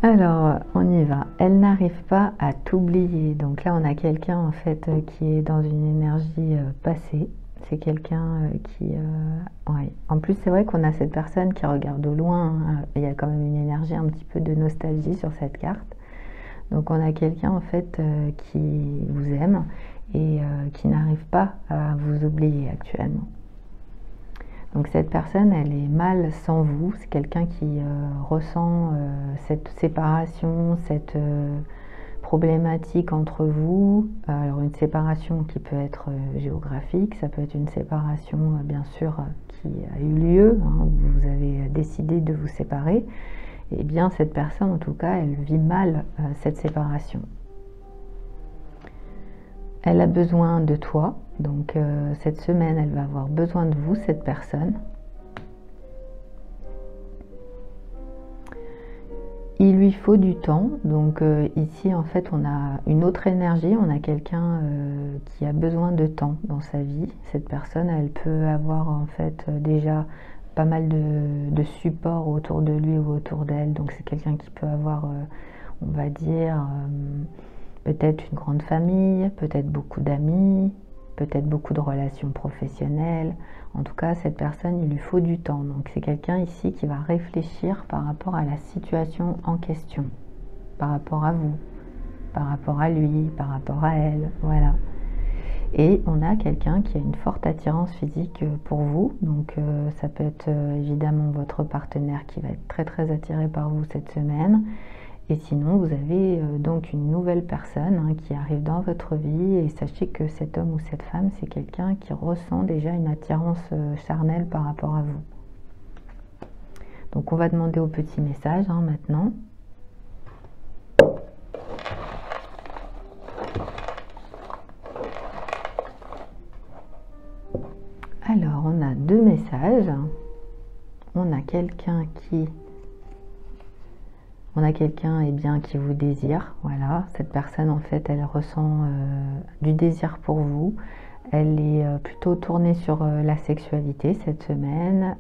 [SPEAKER 1] Alors, on y va. Elle n'arrive pas à t'oublier. Donc là, on a quelqu'un en fait qui est dans une énergie passée. C'est quelqu'un qui... ouais. En plus, c'est vrai qu'on a cette personne qui regarde au loin, hein. Il y a quand même une énergie un petit peu de nostalgie sur cette carte. Donc on a quelqu'un en fait qui vous aime et qui n'arrive pas à vous oublier actuellement. Donc cette personne, elle est mal sans vous. C'est quelqu'un qui ressent cette séparation, cette problématique entre vous. Alors une séparation qui peut être géographique, ça peut être une séparation bien sûr qui a eu lieu, hein, où vous avez décidé de vous séparer. Et bien cette personne en tout cas, elle vit mal cette séparation. Elle a besoin de toi, donc cette semaine, elle va avoir besoin de vous, cette personne. Il lui faut du temps, donc ici en fait on a une autre énergie, on a quelqu'un qui a besoin de temps dans sa vie. Cette personne, elle peut avoir en fait déjà pas mal de support autour de lui ou autour d'elle, donc c'est quelqu'un qui peut avoir, on va dire... peut-être une grande famille, peut-être beaucoup d'amis, peut-être beaucoup de relations professionnelles. En tout cas, cette personne, il lui faut du temps. Donc c'est quelqu'un ici qui va réfléchir par rapport à la situation en question, par rapport à vous, par rapport à lui, par rapport à elle, voilà. Et on a quelqu'un qui a une forte attirance physique pour vous. Donc ça peut être évidemment votre partenaire qui va être très très attiré par vous cette semaine. Et sinon, vous avez donc une nouvelle personne hein, qui arrive dans votre vie et sachez que cet homme ou cette femme, c'est quelqu'un qui ressent déjà une attirance charnelle par rapport à vous. Donc on va demander au petit message hein, maintenant. Alors, on a deux messages. On a quelqu'un qui... On a quelqu'un eh bien, qui vous désire, voilà. Cette personne, en fait, elle ressent du désir pour vous. Elle est plutôt tournée sur la sexualité cette semaine.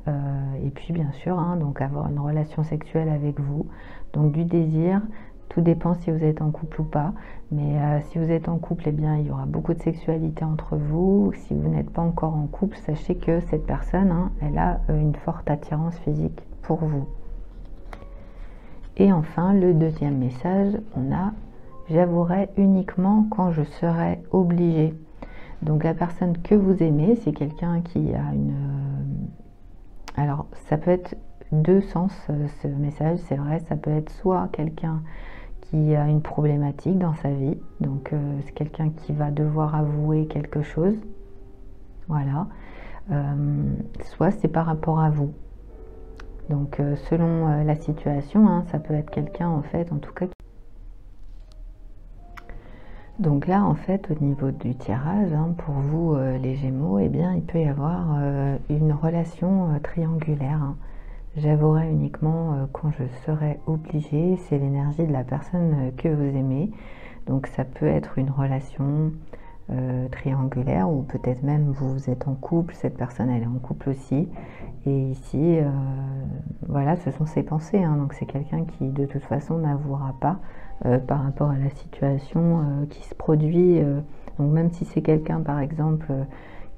[SPEAKER 1] Et puis, bien sûr, hein, donc avoir une relation sexuelle avec vous. Donc, du désir, tout dépend si vous êtes en couple ou pas. Mais si vous êtes en couple, eh bien, il y aura beaucoup de sexualité entre vous. Si vous n'êtes pas encore en couple, sachez que cette personne, hein, elle a une forte attirance physique pour vous. Et enfin, le deuxième message, on a « J'avouerai uniquement quand je serai obligée ». Donc la personne que vous aimez, c'est quelqu'un qui a une... Alors, ça peut être deux sens, ce message, c'est vrai. Ça peut être soit quelqu'un qui a une problématique dans sa vie. Donc, c'est quelqu'un qui va devoir avouer quelque chose. Voilà. Soit c'est par rapport à vous. Donc selon la situation, hein, ça peut être quelqu'un en fait, en tout cas. Donc là en fait, au niveau du tirage, hein, pour vous les Gémeaux, eh bien il peut y avoir une relation triangulaire. Hein. J'avouerai uniquement quand je serai obligée, c'est l'énergie de la personne que vous aimez. Donc ça peut être une relation triangulaire ou peut-être même vous êtes en couple, cette personne elle est en couple aussi. Et ici, voilà, ce sont ses pensées. Hein, donc c'est quelqu'un qui de toute façon n'avouera pas par rapport à la situation qui se produit. Donc même si c'est quelqu'un par exemple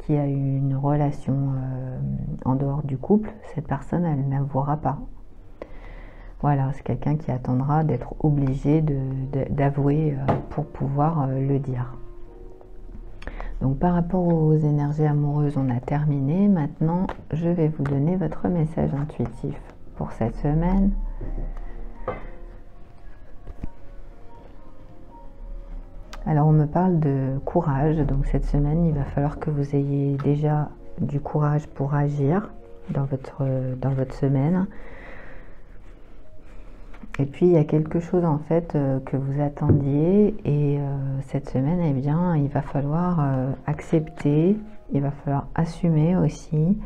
[SPEAKER 1] qui a eu une relation en dehors du couple, cette personne elle n'avouera pas. Voilà, c'est quelqu'un qui attendra d'être obligé d'avouer pour pouvoir le dire. Donc par rapport aux énergies amoureuses, on a terminé. Maintenant, je vais vous donner votre message intuitif pour cette semaine. Alors on me parle de courage. Donc cette semaine, il va falloir que vous ayez déjà du courage pour agir dans votre semaine. Et puis il y a quelque chose en fait que vous attendiez et cette semaine, eh bien, il va falloir accepter, il va falloir assumer aussi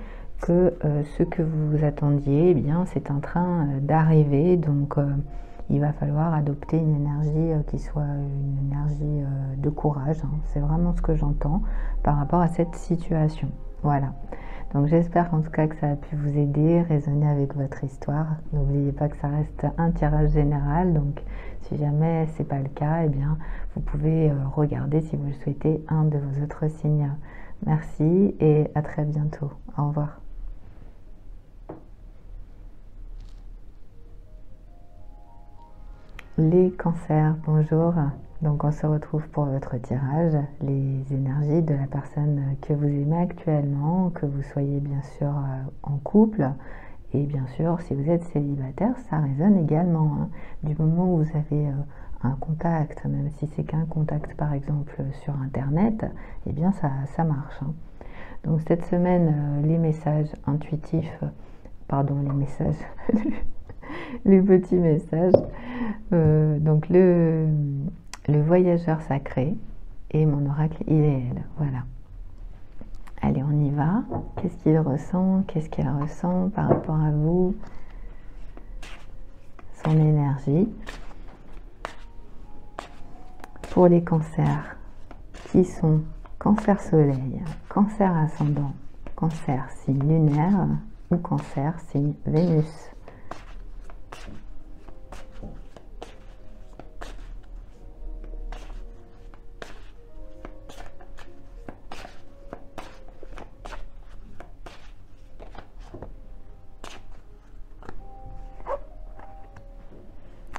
[SPEAKER 1] que ce que vous attendiez, eh bien, c'est en train d'arriver. Donc il va falloir adopter une énergie qui soit une énergie de courage, hein. C'est vraiment ce que j'entends par rapport à cette situation. Voilà. Donc j'espère en tout cas que ça a pu vous aider, résonner avec votre histoire. N'oubliez pas que ça reste un tirage général, donc si jamais c'est pas le cas, eh bien vous pouvez regarder si vous le souhaitez un de vos autres signes. Merci et à très bientôt. Au revoir. Les cancers, bonjour. Donc on se retrouve pour votre tirage, les énergies de la personne que vous aimez actuellement, que vous soyez bien sûr en couple, et bien sûr si vous êtes célibataire, ça résonne également, hein. Du moment où vous avez un contact, même si c'est qu'un contact par exemple sur internet, eh bien ça marche, hein. Donc cette semaine, les messages intuitifs, pardon, les messages, les petits messages, donc le voyageur sacré et mon oracle il est elle. Voilà. Allez, on y va. Qu'est-ce qu'il ressent? Qu'est-ce qu'elle ressent par rapport à vous? Son énergie. Pour les cancers qui sont cancer soleil, cancer ascendant, cancer signe lunaire ou cancer signe Vénus.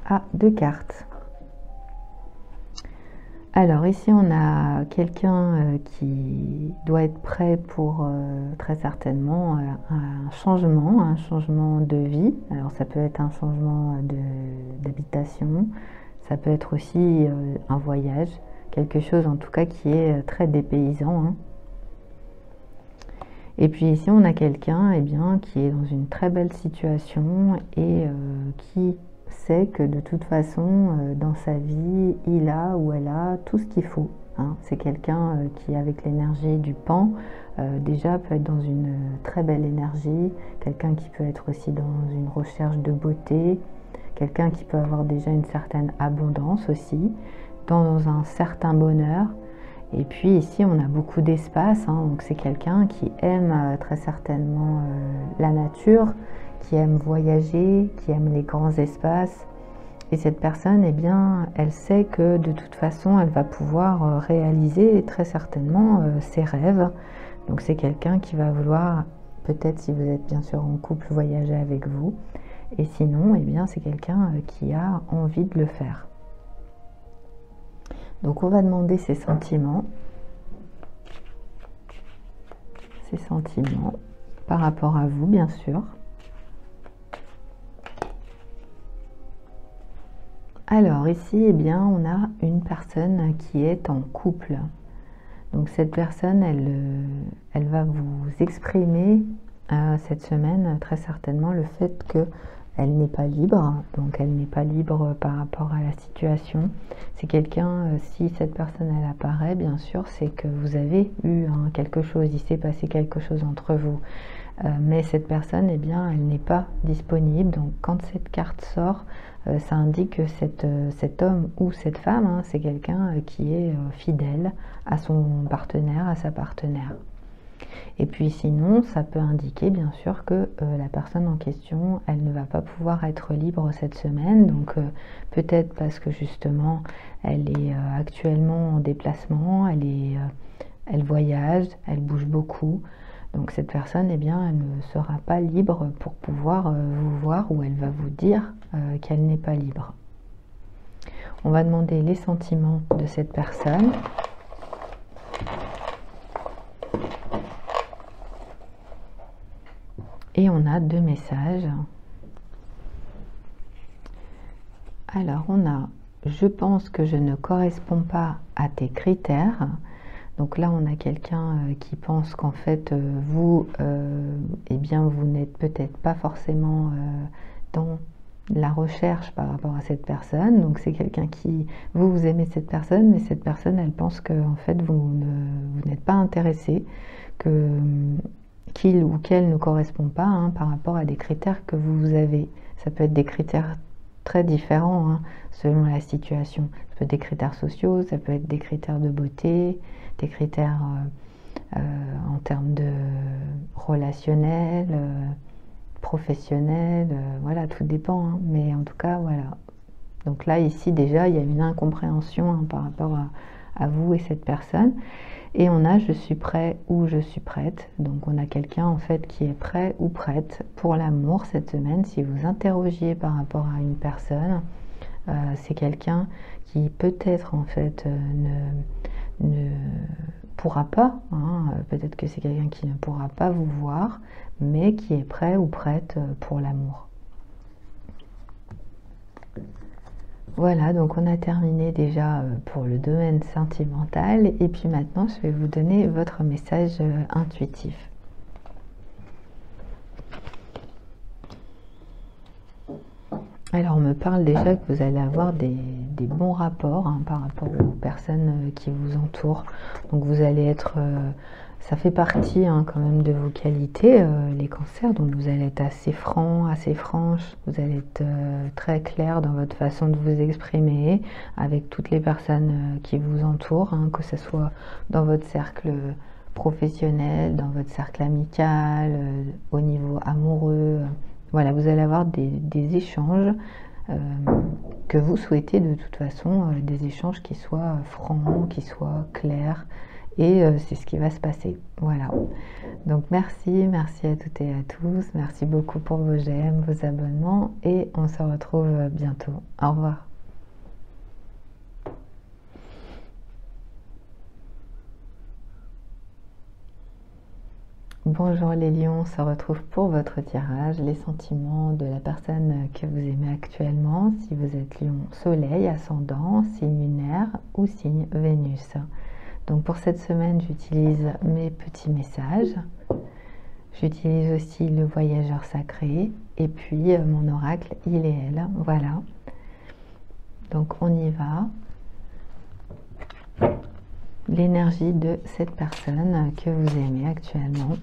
[SPEAKER 1] Ah, deux cartes. Alors ici on a quelqu'un qui doit être prêt pour très certainement un changement de vie. Alors ça peut être un changement d'habitation, ça peut être aussi un voyage, quelque chose en tout cas qui est très dépaysant, hein. Et puis ici on a quelqu'un eh bien, qui est dans une très belle situation et qui sait que de toute façon dans sa vie il a ou elle a tout ce qu'il faut, hein. C'est quelqu'un qui avec l'énergie du pan déjà peut être dans une très belle énergie, quelqu'un qui peut être aussi dans une recherche de beauté, quelqu'un qui peut avoir déjà une certaine abondance aussi, dans un certain bonheur. Et puis ici on a beaucoup d'espace, hein, donc c'est quelqu'un qui aime très certainement la nature, qui aime voyager, qui aime les grands espaces. Et cette personne, eh bien, elle sait que de toute façon, elle va pouvoir réaliser très certainement ses rêves. Donc c'est quelqu'un qui va vouloir, peut-être si vous êtes bien sûr en couple, voyager avec vous. Et sinon, eh bien, c'est quelqu'un qui a envie de le faire. Donc on va demander ses sentiments par rapport à vous, bien sûr. Alors ici, eh bien, on a une personne qui est en couple. Donc cette personne, elle va vous exprimer cette semaine très certainement le fait qu'elle n'est pas libre. Donc elle n'est pas libre par rapport à la situation. C'est quelqu'un, si cette personne elle apparaît, bien sûr, c'est que vous avez eu quelque chose, il s'est passé quelque chose entre vous. Mais cette personne, eh bien, elle n'est pas disponible. Donc quand cette carte sort, ça indique que cet homme ou cette femme, hein, c'est quelqu'un qui est fidèle à son partenaire, à sa partenaire. Et puis sinon, ça peut indiquer bien sûr que la personne en question, elle ne va pas pouvoir être libre cette semaine. Donc peut-être parce que justement, elle est actuellement en déplacement, elle voyage, elle bouge beaucoup. Donc cette personne, eh bien, elle ne sera pas libre pour pouvoir vous voir, ou elle va vous dire qu'elle n'est pas libre. On va demander les sentiments de cette personne. Et on a deux messages. Alors on a « Je pense que je ne corresponds pas à tes critères ». Donc là, on a quelqu'un qui pense qu'en fait, vous, eh bien, vous n'êtes peut-être pas forcément dans la recherche par rapport à cette personne. Donc c'est quelqu'un qui, vous aimez cette personne, mais cette personne, elle pense que en fait vous n'êtes pas intéressé, que qu'il ou qu'elle ne correspond pas hein, par rapport à des critères que vous avez. Ça peut être des critères très différents hein, selon la situation. Ça peut être des critères sociaux, ça peut être des critères de beauté, des critères en termes de relationnel, professionnel, voilà, tout dépend. Hein, mais en tout cas, voilà. Donc là, ici, déjà, il y a une incompréhension hein, par rapport à vous et cette personne. Et on a je suis prêt ou je suis prête. Donc on a quelqu'un en fait qui est prêt ou prête pour l'amour cette semaine. Si vous interrogiez par rapport à une personne, c'est quelqu'un qui peut-être en fait ne pourra pas, hein, peut-être que c'est quelqu'un qui ne pourra pas vous voir, mais qui est prêt ou prête pour l'amour. Voilà, donc on a terminé déjà pour le domaine sentimental et puis maintenant je vais vous donner votre message intuitif. Alors on me parle déjà que vous allez avoir des bons rapports hein, par rapport aux personnes qui vous entourent. Donc vous allez être, ça fait partie hein, quand même de vos qualités, les cancers. Donc vous allez être assez franc, assez franche. Vous allez être très clair dans votre façon de vous exprimer avec toutes les personnes qui vous entourent, hein, que ce soit dans votre cercle professionnel, dans votre cercle amical, au niveau amoureux. Voilà, vous allez avoir des échanges que vous souhaitez de toute façon, des échanges qui soient francs, qui soient clairs, et c'est ce qui va se passer. Voilà. Donc merci à toutes et à tous. Merci beaucoup pour vos j'aime, vos abonnements, et on se retrouve bientôt. Au revoir. Bonjour les lions, on se retrouve pour votre tirage, les sentiments de la personne que vous aimez actuellement, si vous êtes lion, soleil, ascendant, signe lunaire ou signe Vénus. Donc pour cette semaine, j'utilise mes petits messages, j'utilise aussi le voyageur sacré et puis mon oracle, il et elle, voilà. Donc on y va. L'énergie de cette personne que vous aimez actuellement.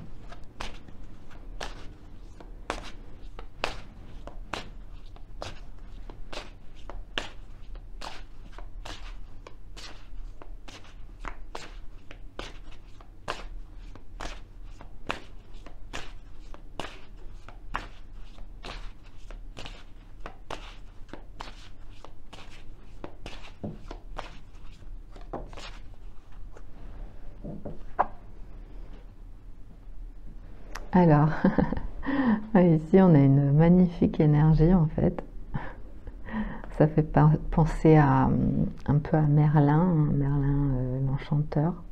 [SPEAKER 1] Alors, ici on a une magnifique énergie en fait. Ça fait penser à un peu à Merlin, hein, Merlin l'enchanteur.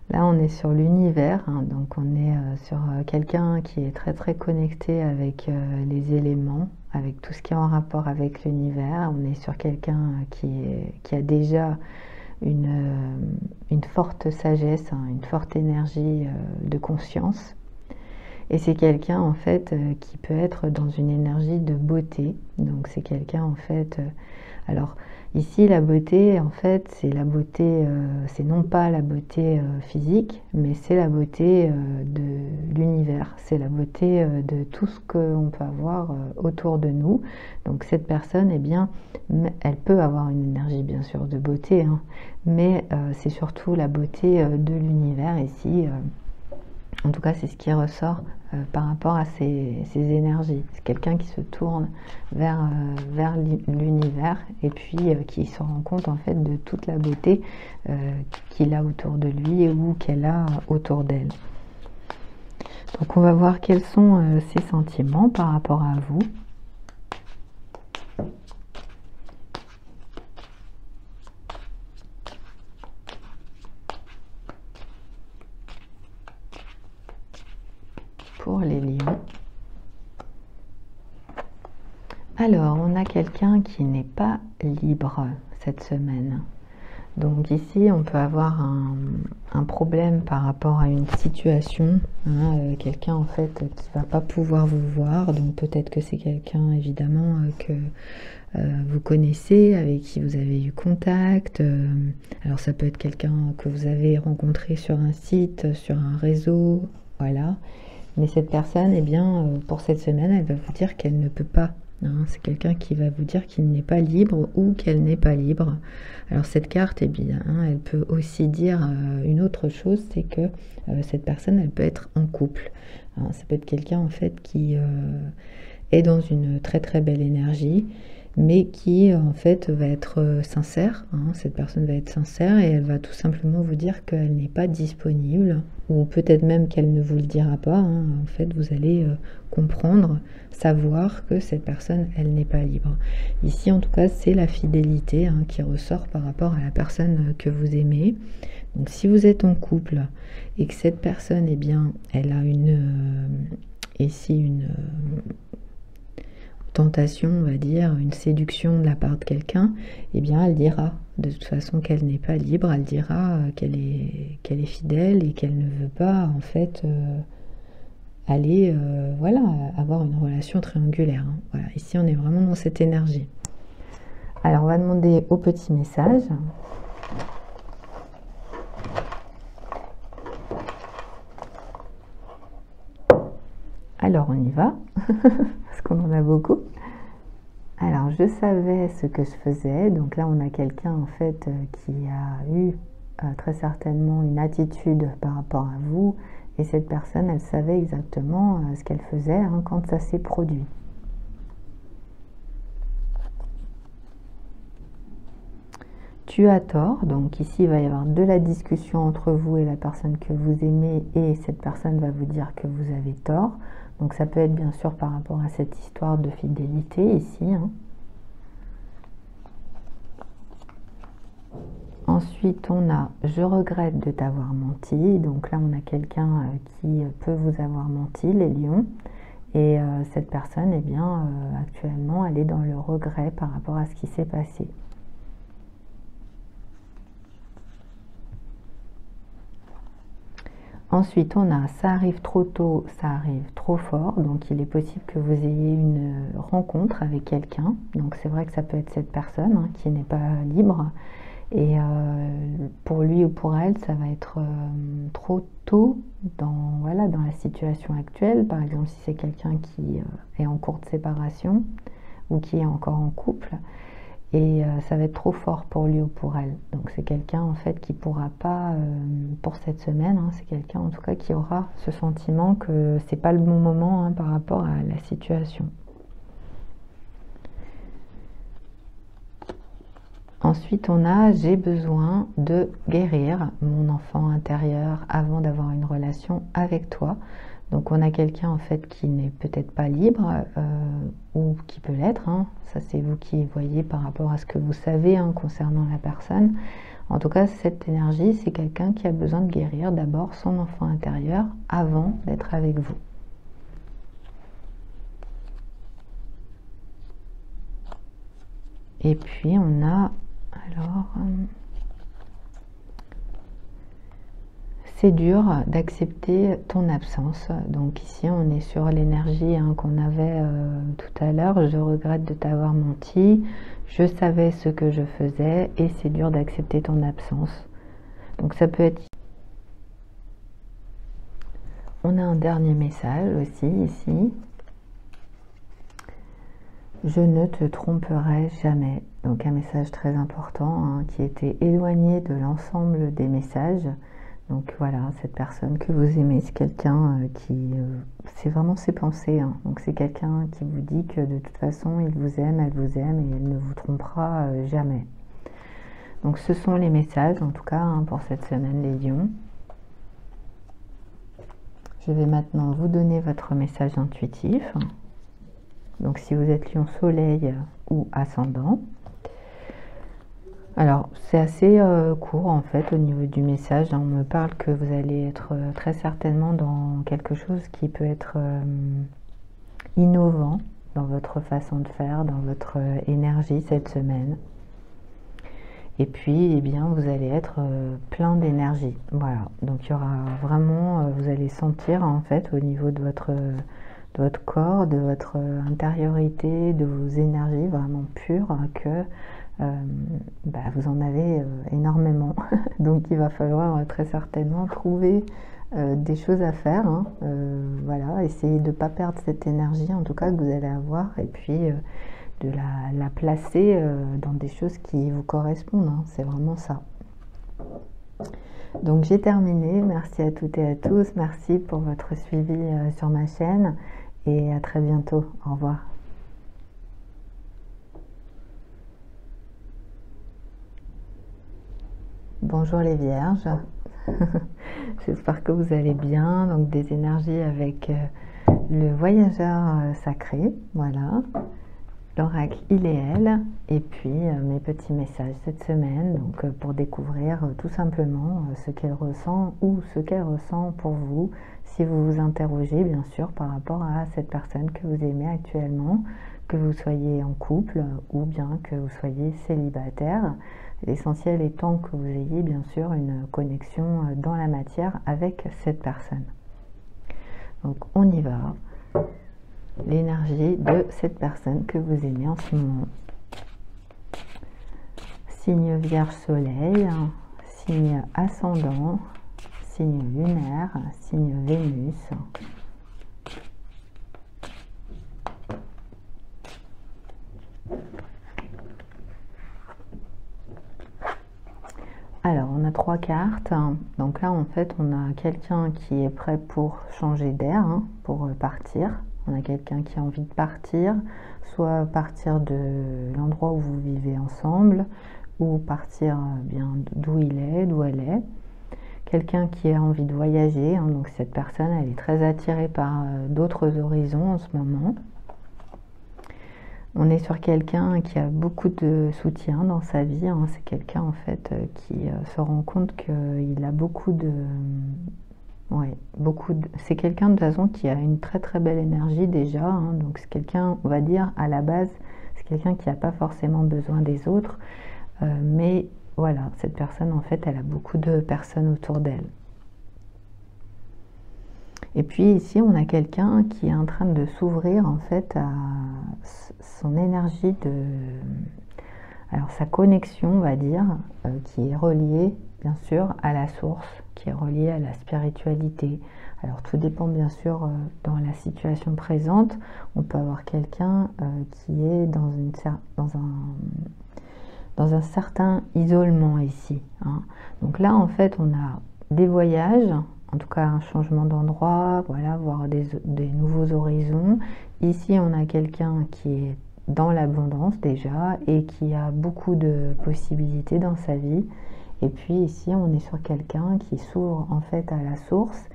[SPEAKER 1] Là on est sur l'univers, hein, donc on est sur quelqu'un qui est très très connecté avec les éléments, avec tout ce qui est en rapport avec l'univers. On est sur quelqu'un qui a déjà une forte sagesse, hein, une forte énergie de conscience. Et c'est quelqu'un en fait qui peut être dans une énergie de beauté. Donc c'est quelqu'un en fait. Alors ici la beauté en fait c'est la beauté, c'est non pas la beauté physique, mais c'est la beauté de l'univers. C'est la beauté de tout ce qu'on peut avoir autour de nous. Donc cette personne, eh bien, elle peut avoir une énergie bien sûr de beauté, hein, mais c'est surtout la beauté de l'univers ici. En tout cas, c'est ce qui ressort par rapport à ces énergies. C'est quelqu'un qui se tourne vers l'univers et puis qui se rend compte en fait de toute la beauté qu'il a autour de lui ou qu'elle a autour d'elle. Donc on va voir quels sont ses sentiments par rapport à vous. Pour les lions. Alors, on a quelqu'un qui n'est pas libre cette semaine. Donc ici, on peut avoir un problème par rapport à une situation, hein, quelqu'un en fait qui va pas pouvoir vous voir, donc peut-être que c'est quelqu'un évidemment que vous connaissez, avec qui vous avez eu contact. Alors ça peut être quelqu'un que vous avez rencontré sur un site, sur un réseau, voilà. Mais cette personne, eh bien, pour cette semaine, elle va vous dire qu'elle ne peut pas. Hein. C'est quelqu'un qui va vous dire qu'il n'est pas libre ou qu'elle n'est pas libre. Alors cette carte, eh bien, hein, elle peut aussi dire une autre chose, c'est que cette personne, elle peut être en couple. Hein, ça peut être quelqu'un en fait qui est dans une très très belle énergie, mais qui en fait va être sincère. Hein. Cette personne va être sincère et elle va tout simplement vous dire qu'elle n'est pas disponible, ou peut-être même qu'elle ne vous le dira pas. Hein. En fait, vous allez comprendre, savoir que cette personne, elle n'est pas libre. Ici, en tout cas, c'est la fidélité hein, qui ressort par rapport à la personne que vous aimez. Donc, si vous êtes en couple et que cette personne, eh bien, elle a ici une tentation, on va dire, une séduction de la part de quelqu'un, eh bien elle dira de toute façon qu'elle n'est pas libre, elle dira qu'elle est fidèle et qu'elle ne veut pas en fait aller voilà, avoir une relation triangulaire. Hein. Voilà, ici on est vraiment dans cette énergie. Alors on va demander au petit message. Alors on y va, parce qu'on en a beaucoup. Alors je savais ce que je faisais, donc là on a quelqu'un en fait qui a eu très certainement une attitude par rapport à vous, et cette personne elle savait exactement ce qu'elle faisait hein, quand ça s'est produit. Tu as tort, donc ici il va y avoir de la discussion entre vous et la personne que vous aimez, et cette personne va vous dire que vous avez tort. Donc ça peut être bien sûr par rapport à cette histoire de fidélité ici. Hein. Ensuite on a « je regrette de t'avoir menti ». Donc là on a quelqu'un qui peut vous avoir menti, les lions. Et cette personne, eh bien, actuellement, elle est dans le regret par rapport à ce qui s'est passé. Ensuite, on a « ça arrive trop tôt, ça arrive trop fort ». Donc, il est possible que vous ayez une rencontre avec quelqu'un. Donc, c'est vrai que ça peut être cette personne hein, qui n'est pas libre. Et pour lui ou pour elle, ça va être trop tôt dans, voilà, dans la situation actuelle. Par exemple, si c'est quelqu'un qui est en cours de séparation ou qui est encore en couple. Et ça va être trop fort pour lui ou pour elle. Donc c'est quelqu'un en fait qui pourra pas, pour cette semaine, hein, c'est quelqu'un en tout cas qui aura ce sentiment que c'est pas le bon moment hein, par rapport à la situation. Ensuite on a « j'ai besoin de guérir mon enfant intérieur avant d'avoir une relation avec toi ». Donc on a quelqu'un en fait qui n'est peut-être pas libre ou qui peut l'être. Hein. Ça c'est vous qui voyez par rapport à ce que vous savez hein, concernant la personne. En tout cas cette énergie c'est quelqu'un qui a besoin de guérir d'abord son enfant intérieur avant d'être avec vous. Et puis on a alors... c'est dur d'accepter ton absence. Donc ici, on est sur l'énergie hein, qu'on avait tout à l'heure. Je regrette de t'avoir menti. Je savais ce que je faisais et c'est dur d'accepter ton absence. Donc ça peut être... On a un dernier message aussi ici. Je ne te tromperai jamais. Donc un message très important hein, qui était éloigné de l'ensemble des messages. Donc voilà, cette personne que vous aimez, c'est quelqu'un qui... c'est vraiment ses pensées. Hein. Donc c'est quelqu'un qui vous dit que de toute façon, il vous aime, elle vous aime et elle ne vous trompera jamais. Donc ce sont les messages, en tout cas, hein, pour cette semaine, les lions. Je vais maintenant vous donner votre message intuitif. Donc si vous êtes lion soleil ou ascendant. Alors, c'est assez court en fait au niveau du message. On me parle que vous allez être très certainement dans quelque chose qui peut être innovant dans votre façon de faire, dans votre énergie cette semaine. Et puis, eh bien, vous allez être plein d'énergie. Voilà. Donc, il y aura vraiment, vous allez sentir en fait au niveau de votre corps, de votre intériorité, de vos énergies vraiment pures, que vous en avez énormément. Donc, il va falloir très certainement trouver des choses à faire. Hein. Voilà, essayez de ne pas perdre cette énergie, en tout cas, que vous allez avoir. Et puis, de la placer dans des choses qui vous correspondent. Hein. C'est vraiment ça. Donc j'ai terminé. Merci à toutes et à tous. Merci pour votre suivi sur ma chaîne. Et à très bientôt. Au revoir. Bonjour les vierges. J'espère que vous allez bien. Donc des énergies avec le voyageur sacré. Voilà. L'oracle il et elle, et puis mes petits messages cette semaine, donc pour découvrir tout simplement ce qu'elle ressent ou ce qu'elle ressent pour vous, si vous vous interrogez bien sûr par rapport à cette personne que vous aimez actuellement, que vous soyez en couple ou bien que vous soyez célibataire. L'essentiel étant que vous ayez bien sûr une connexion dans la matière avec cette personne. Donc on y va. L'énergie de cette personne que vous aimez en ce moment. Signe Vierge Soleil, signe ascendant, signe lunaire, signe Vénus. Alors, on a 3 cartes. Donc là, en fait, on a quelqu'un qui est prêt pour changer d'air, hein, pour partir. On a quelqu'un qui a envie de partir, soit partir de l'endroit où vous vivez ensemble, ou partir bien d'où il est, d'où elle est. Quelqu'un qui a envie de voyager, hein, donc cette personne, elle est très attirée par d'autres horizons en ce moment. On est sur quelqu'un qui a beaucoup de soutien dans sa vie, hein. C'est quelqu'un en fait qui se rend compte qu'il a beaucoup de... Ouais, c'est quelqu'un de toute façon qui a une très très belle énergie déjà, hein. Donc c'est quelqu'un, on va dire, à la base, c'est quelqu'un qui n'a pas forcément besoin des autres, mais voilà, cette personne en fait, elle a beaucoup de personnes autour d'elle. Et puis ici, on a quelqu'un qui est en train de s'ouvrir en fait à son énergie de... Alors sa connexion, on va dire, qui est reliée bien sûr à la source, qui est reliée à la spiritualité. Alors tout dépend bien sûr dans la situation présente. On peut avoir quelqu'un qui est dans un certain isolement ici, hein. Donc là en fait on a des voyages, en tout cas un changement d'endroit, voilà, voir des nouveaux horizons. Ici on a quelqu'un qui est dans l'abondance déjà et qui a beaucoup de possibilités dans sa vie. Et puis ici on est sur quelqu'un qui s'ouvre en fait à la source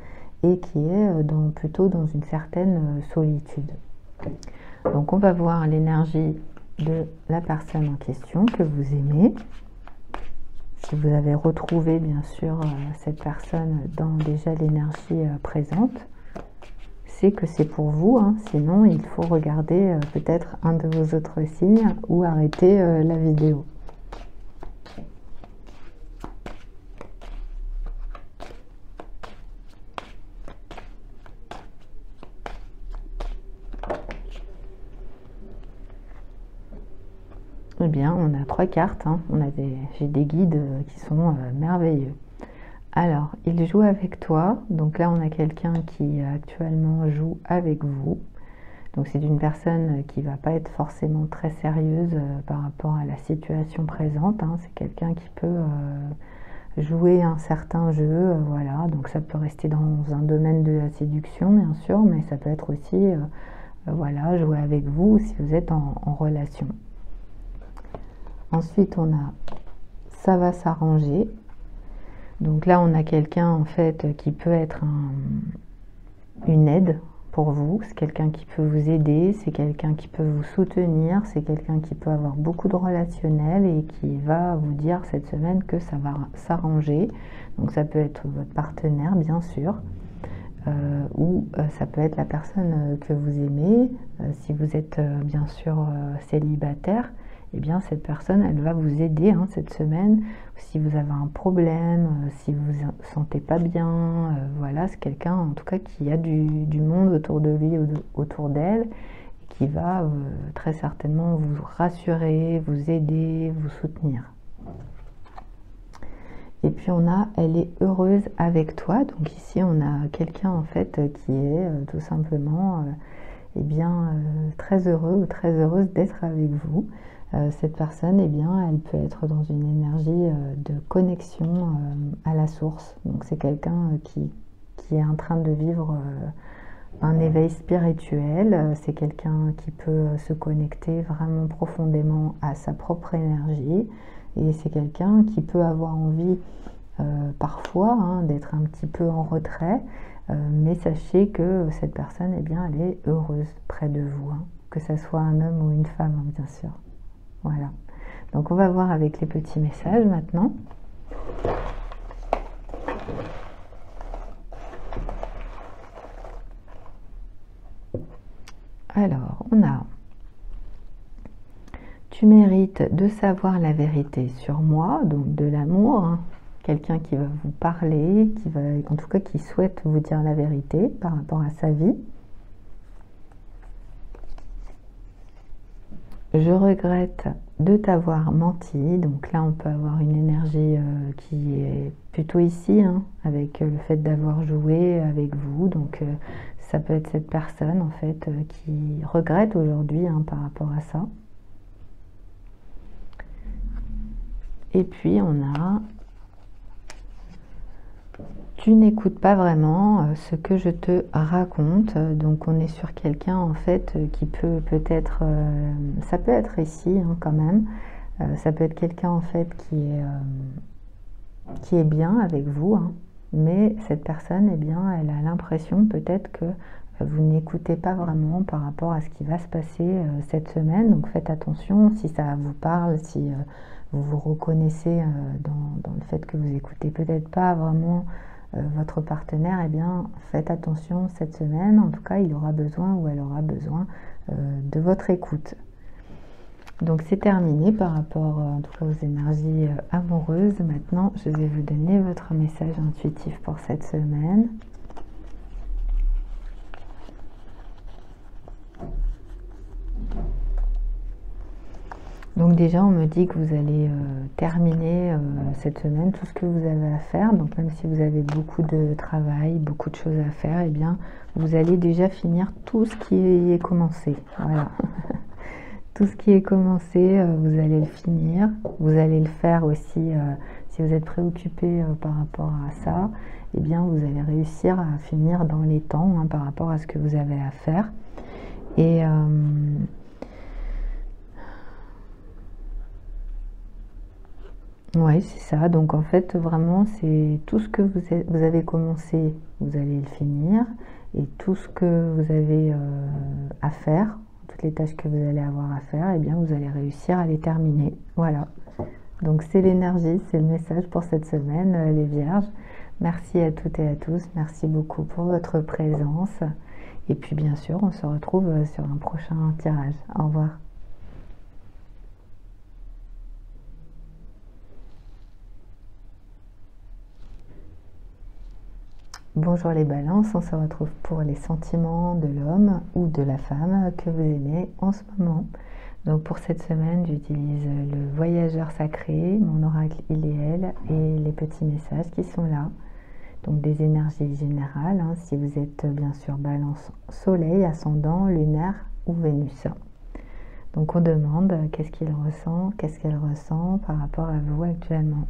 [SPEAKER 1] et qui est plutôt dans une certaine solitude. Donc on va voir l'énergie de la personne en question que vous aimez. Si vous avez retrouvé bien sûr cette personne dans déjà l'énergie présente, c'est que c'est pour vous, hein. Sinon il faut regarder peut-être un de vos autres signes ou arrêter la vidéo. Eh bien, on a 3 cartes, hein. J'ai des guides qui sont merveilleux. Alors, il joue avec toi. Donc là, on a quelqu'un qui actuellement joue avec vous. Donc c'est une personne qui va pas être forcément très sérieuse par rapport à la situation présente, hein. C'est quelqu'un qui peut jouer un certain jeu, voilà. Donc ça peut rester dans un domaine de la séduction, bien sûr, mais ça peut être aussi, voilà, jouer avec vous si vous êtes en relation. Ensuite, on a « ça va s'arranger ». Donc là, on a quelqu'un en fait qui peut être une aide pour vous. C'est quelqu'un qui peut vous aider, c'est quelqu'un qui peut vous soutenir, c'est quelqu'un qui peut avoir beaucoup de relationnel et qui va vous dire cette semaine que ça va s'arranger. Donc ça peut être votre partenaire, bien sûr, ou ça peut être la personne que vous aimez, si vous êtes bien sûr célibataire. eh bien cette personne, elle va vous aider hein, cette semaine. Si vous avez un problème, si vous vous sentez pas bien, voilà, c'est quelqu'un en tout cas qui a du monde autour de lui, autour d'elle, et qui va très certainement vous rassurer, vous aider, vous soutenir. Et puis on a, elle est heureuse avec toi. Donc ici on a quelqu'un en fait qui est tout simplement eh bien, très heureux ou très heureuse d'être avec vous. Cette personne, eh bien, elle peut être dans une énergie de connexion à la source. Donc c'est quelqu'un qui est en train de vivre un éveil spirituel. C'est quelqu'un qui peut se connecter vraiment profondément à sa propre énergie. Et c'est quelqu'un qui peut avoir envie parfois hein, d'être un petit peu en retrait. Mais sachez que cette personne, eh bien, elle est heureuse près de vous. Hein, que ce soit un homme ou une femme, hein, bien sûr. Voilà. Donc on va voir avec les petits messages maintenant. Alors, on a « Tu mérites de savoir la vérité sur moi », donc de l'amour, hein, quelqu'un qui va vous parler, qui va, en tout cas qui souhaite vous dire la vérité par rapport à sa vie. Je regrette de t'avoir menti. Donc là, on peut avoir une énergie qui est plutôt ici, hein, avec le fait d'avoir joué avec vous. Donc ça peut être cette personne, en fait, qui regrette aujourd'hui hein, par rapport à ça. Et puis, on a... Tu n'écoutes pas vraiment ce que je te raconte. Donc on est sur quelqu'un en fait qui peut peut-être, ça peut être ici hein, quand même, ça peut être quelqu'un en fait qui est bien avec vous, hein, mais cette personne, eh bien, elle a l'impression peut-être que vous n'écoutez pas vraiment par rapport à ce qui va se passer cette semaine. Donc faites attention si ça vous parle, si vous vous reconnaissez dans le fait que vous écoutez peut-être pas vraiment votre partenaire, eh bien faites attention cette semaine. En tout cas, il aura besoin ou elle aura besoin de votre écoute. Donc c'est terminé par rapport en tout cas aux énergies amoureuses. Maintenant, je vais vous donner votre message intuitif pour cette semaine. Donc déjà, on me dit que vous allez terminer cette semaine tout ce que vous avez à faire. Donc même si vous avez beaucoup de travail, beaucoup de choses à faire, eh bien, vous allez déjà finir tout ce qui est commencé. Voilà. Tout ce qui est commencé, vous allez le finir. Vous allez le faire aussi, si vous êtes préoccupé par rapport à ça, eh bien, vous allez réussir à finir dans les temps hein, par rapport à ce que vous avez à faire. Et... oui, c'est ça. Donc en fait, vraiment, c'est tout ce que vous avez commencé, vous allez le finir. Et tout ce que vous avez à faire, toutes les tâches que vous allez avoir à faire, eh bien, vous allez réussir à les terminer. Voilà. Donc c'est l'énergie, c'est le message pour cette semaine, les Vierges. Merci à toutes et à tous. Merci beaucoup pour votre présence. Et puis bien sûr, on se retrouve sur un prochain tirage. Au revoir. Bonjour les balances, on se retrouve pour les sentiments de l'homme ou de la femme que vous aimez en ce moment. Donc pour cette semaine, j'utilise le voyageur sacré, mon oracle il et elle, et les petits messages qui sont là. Donc des énergies générales, hein, si vous êtes bien sûr balance soleil, ascendant, lunaire ou Vénus. Donc on demande qu'est-ce qu'il ressent, qu'est-ce qu'elle ressent par rapport à vous actuellement.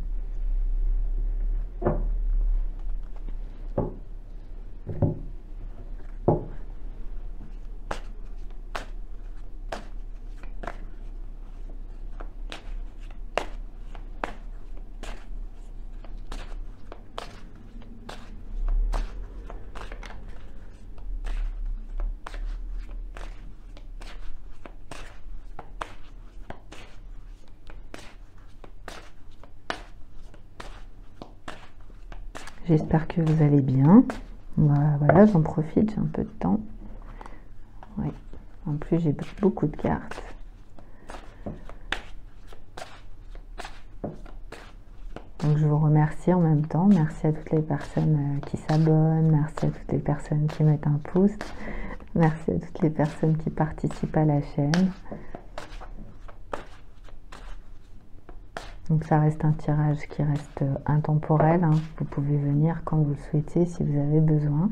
[SPEAKER 1] J'espère que vous allez bien. Voilà, j'en profite, j'ai un peu de temps. Oui. En plus, j'ai beaucoup de cartes. Donc je vous remercie en même temps. Merci à toutes les personnes qui s'abonnent, merci à toutes les personnes qui mettent un pouce, merci à toutes les personnes qui participent à la chaîne. Donc ça reste un tirage qui reste intemporel, hein. Vous pouvez venir quand vous le souhaitez si vous avez besoin.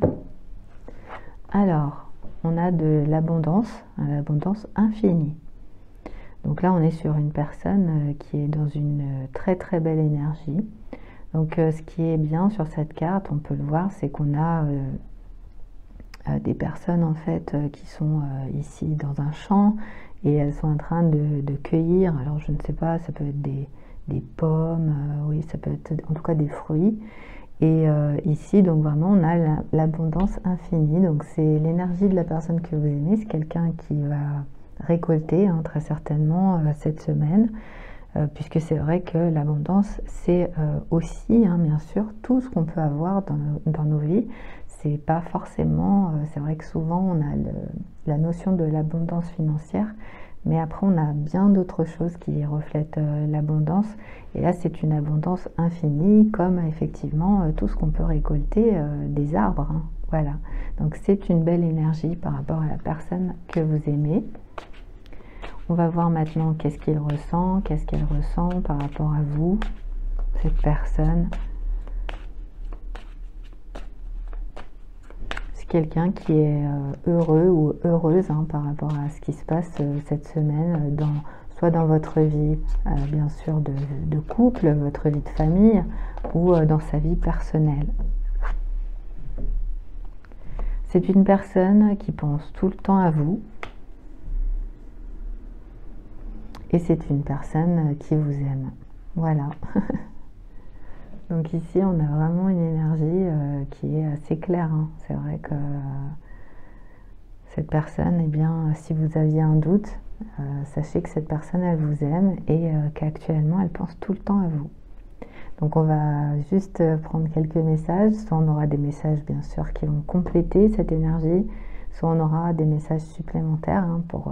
[SPEAKER 1] Alors, on a de l'abondance infinie. Donc là, on est sur une personne qui est dans une très très belle énergie. Donc ce qui est bien sur cette carte, on peut le voir, c'est qu'on a des personnes en fait qui sont ici dans un champ et elles sont en train de cueillir. Alors je ne sais pas, ça peut être des pommes, oui, ça peut être en tout cas des fruits. Et ici, donc vraiment, on a l'abondance infinie. Donc c'est l'énergie de la personne que vous aimez. C'est quelqu'un qui va récolter, hein, très certainement cette semaine, puisque c'est vrai que l'abondance, c'est aussi, hein, bien sûr, tout ce qu'on peut avoir dans nos vies. C'est pas forcément, c'est vrai que souvent on a la notion de l'abondance financière, mais après on a bien d'autres choses qui reflètent l'abondance, et là c'est une abondance infinie, comme effectivement tout ce qu'on peut récolter des arbres, hein. Voilà, donc c'est une belle énergie par rapport à la personne que vous aimez. On va voir maintenant qu'est-ce qu'il ressent, qu'est-ce qu'elle ressent par rapport à vous, cette personne. Quelqu'un qui est heureux ou heureuse, hein, par rapport à ce qui se passe cette semaine, soit dans votre vie, bien sûr, de couple, votre vie de famille, ou dans sa vie personnelle. C'est une personne qui pense tout le temps à vous, et c'est une personne qui vous aime. Voilà. Donc ici, on a vraiment une énergie qui est assez claire, hein. C'est vrai que cette personne, eh bien, si vous aviez un doute, sachez que cette personne, elle vous aime et qu'actuellement, elle pense tout le temps à vous. Donc on va juste prendre quelques messages. Soit on aura des messages, bien sûr, qui vont compléter cette énergie, soit on aura des messages supplémentaires, hein, pour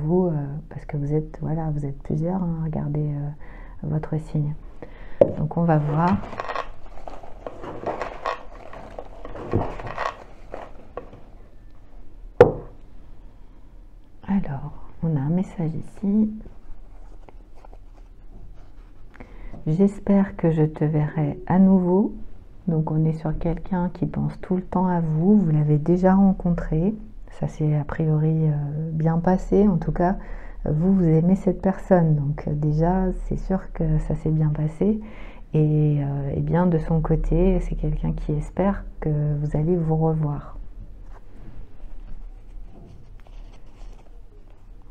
[SPEAKER 1] vous, parce que vous êtes, voilà, vous êtes plusieurs, hein, regardez votre signe. Donc on va voir. Alors, on a un message ici. J'espère que je te verrai à nouveau. Donc on est sur quelqu'un qui pense tout le temps à vous. Vous l'avez déjà rencontré. Ça s'est a priori bien passé. En tout cas, vous aimez cette personne. Donc déjà, c'est sûr que ça s'est bien passé. Et bien de son côté, c'est quelqu'un qui espère que vous allez vous revoir.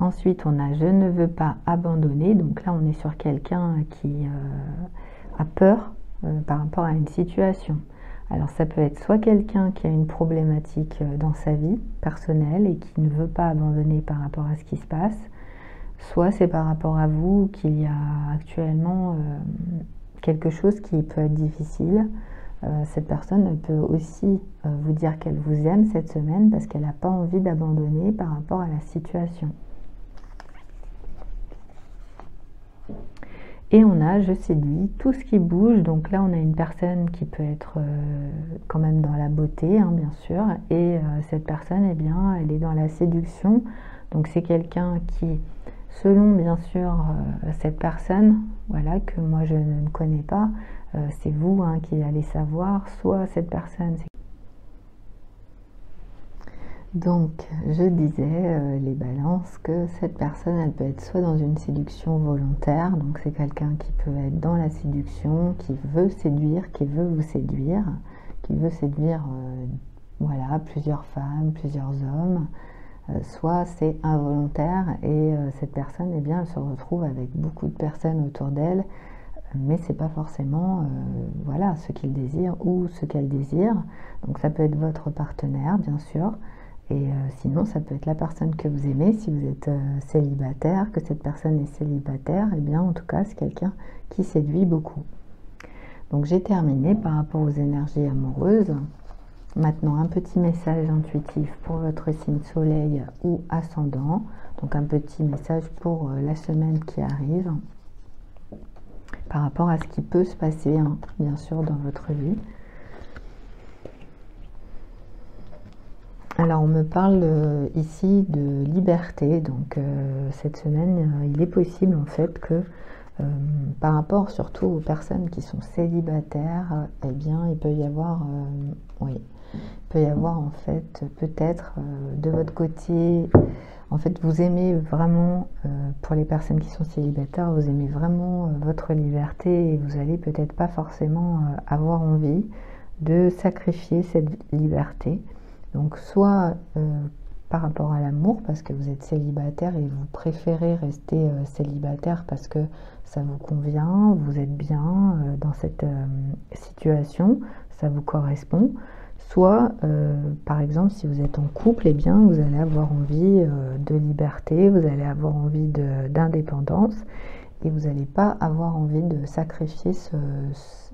[SPEAKER 1] Ensuite, on a « Je ne veux pas abandonner ». Donc là, on est sur quelqu'un qui a peur par rapport à une situation. Alors ça peut être soit quelqu'un qui a une problématique dans sa vie personnelle et qui ne veut pas abandonner par rapport à ce qui se passe, soit c'est par rapport à vous qu'il y a actuellement quelque chose qui peut être difficile. Cette personne, elle peut aussi vous dire qu'elle vous aime cette semaine parce qu'elle n'a pas envie d'abandonner par rapport à la situation. Et on a « Je séduis tout ce qui bouge ». Donc là, on a une personne qui peut être quand même dans la beauté, hein, bien sûr. Et cette personne, eh bien, elle est dans la séduction. Donc c'est quelqu'un qui, selon bien sûr cette personne, voilà, que moi je ne connais pas, c'est vous, hein, qui allez savoir, soit cette personne. Donc je disais, les balances, que cette personne, elle peut être soit dans une séduction volontaire, donc c'est quelqu'un qui peut être dans la séduction, qui veut séduire, qui veut vous séduire, qui veut séduire voilà, plusieurs femmes, plusieurs hommes. Soit c'est involontaire et cette personne, eh bien, elle se retrouve avec beaucoup de personnes autour d'elle, mais c'est pas forcément voilà, ce qu'il désire ou ce qu'elle désire. Donc ça peut être votre partenaire, bien sûr, et sinon ça peut être la personne que vous aimez. Si vous êtes célibataire, que cette personne est célibataire, eh bien en tout cas c'est quelqu'un qui séduit beaucoup. Donc j'ai terminé par rapport aux énergies amoureuses. Maintenant, un petit message intuitif pour votre signe soleil ou ascendant. Donc un petit message pour la semaine qui arrive. par rapport à ce qui peut se passer, hein, bien sûr, dans votre vie. Alors, on me parle ici de liberté. Donc, cette semaine, il est possible en fait que, par rapport surtout aux personnes qui sont célibataires, eh bien, il peut y avoir, oui, il peut y avoir en fait peut-être de votre côté, en fait, vous aimez vraiment, pour les personnes qui sont célibataires, vous aimez vraiment votre liberté et vous allez peut-être pas forcément avoir envie de sacrifier cette liberté. Donc soit par rapport à l'amour, parce que vous êtes célibataire et vous préférez rester célibataire parce que ça vous convient, vous êtes bien dans cette situation, ça vous correspond. Soit, par exemple, si vous êtes en couple, eh bien, vous allez avoir envie de liberté, vous allez avoir envie d'indépendance et vous n'allez pas avoir envie de sacrifier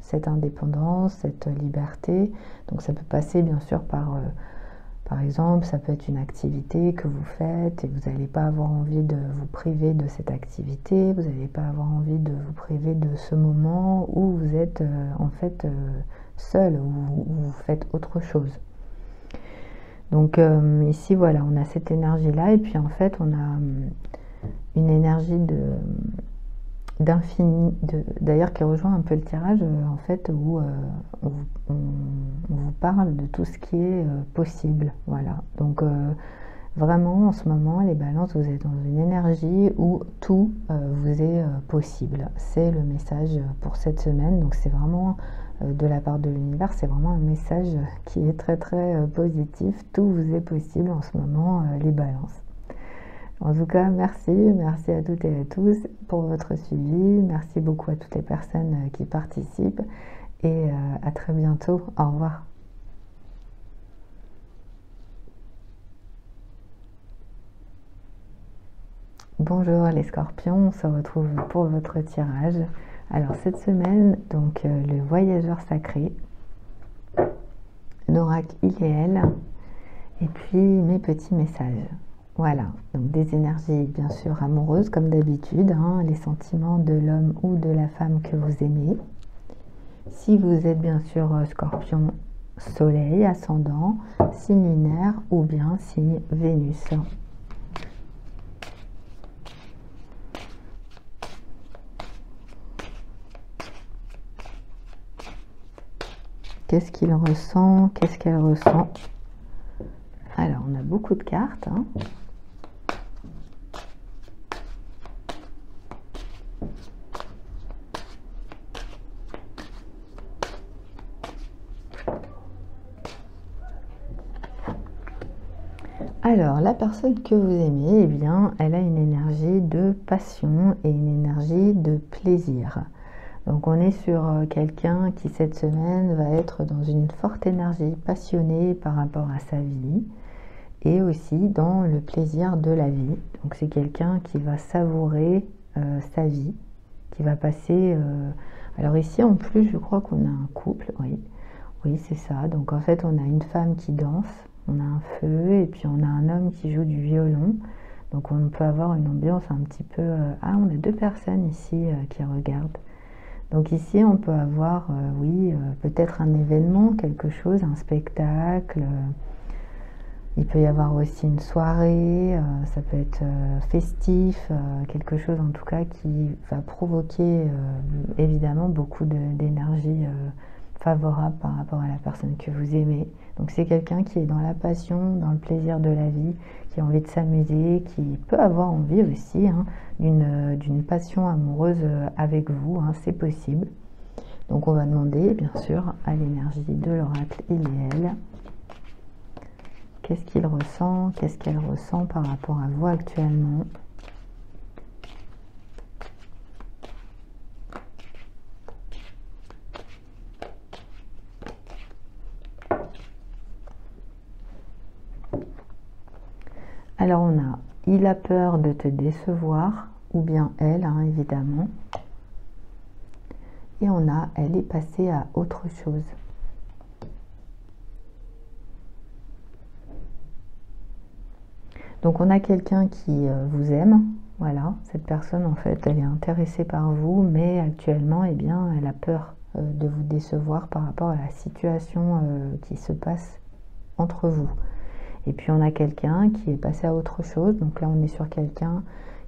[SPEAKER 1] cette indépendance, cette liberté. Donc ça peut passer bien sûr par exemple, ça peut être une activité que vous faites et vous n'allez pas avoir envie de vous priver de cette activité, vous n'allez pas avoir envie de vous priver de ce moment où vous êtes en fait seul, où vous faites autre chose. Donc ici, voilà, on a cette énergie-là et puis en fait, on a une énergie d'infini, d'ailleurs qui rejoint un peu le tirage en fait où on vous parle de tout ce qui est possible, voilà. Donc vraiment en ce moment les balances, vous êtes dans une énergie où tout vous est possible, c'est le message pour cette semaine. Donc c'est vraiment de la part de l'univers, c'est vraiment un message qui est très très positif, tout vous est possible en ce moment les balances. En tout cas, merci à toutes et à tous pour votre suivi. Merci beaucoup à toutes les personnes qui participent et à très bientôt. Au revoir. Bonjour les scorpions, on se retrouve pour votre tirage. Alors cette semaine, donc le voyageur sacré, l'oracle Iléel et puis mes petits messages. Voilà, donc des énergies bien sûr amoureuses comme d'habitude, hein, les sentiments de l'homme ou de la femme que vous aimez. Si vous êtes bien sûr scorpion, soleil, ascendant, signe lunaire ou bien signe Vénus. Qu'est-ce qu'il ressent? Qu'est-ce qu'elle ressent? Alors, on a beaucoup de cartes, hein. Alors, la personne que vous aimez, eh bien, elle a une énergie de passion et une énergie de plaisir. Donc, on est sur quelqu'un qui, cette semaine, va être dans une forte énergie passionnée par rapport à sa vie et aussi dans le plaisir de la vie. Donc, c'est quelqu'un qui va savourer sa vie, qui va passer... Alors ici, en plus, je crois qu'on a un couple, oui. Oui, c'est ça. Donc, en fait, on a une femme qui danse. On a un feu et puis on a un homme qui joue du violon. Donc on peut avoir une ambiance un petit peu... Ah, on a deux personnes ici qui regardent. Donc ici on peut avoir, oui, peut-être un événement, quelque chose, un spectacle. Il peut y avoir aussi une soirée, ça peut être festif, quelque chose en tout cas qui va provoquer évidemment beaucoup d'énergie favorable par rapport à la personne que vous aimez. Donc c'est quelqu'un qui est dans la passion, dans le plaisir de la vie, qui a envie de s'amuser, qui peut avoir envie aussi hein, d'une passion amoureuse avec vous, hein, c'est possible. Donc on va demander bien sûr à l'énergie de l'oracle Iléel. Qu'est-ce qu'il ressent? Qu'est-ce qu'elle ressent par rapport à vous actuellement? Alors on a, il a peur de te décevoir, ou bien elle, hein, évidemment. Et on a, elle est passée à autre chose. Donc on a quelqu'un qui vous aime, voilà, cette personne en fait elle est intéressée par vous, mais actuellement eh bien elle a peur de vous décevoir par rapport à la situation qui se passe entre vous. Et puis on a quelqu'un qui est passé à autre chose, donc là on est sur quelqu'un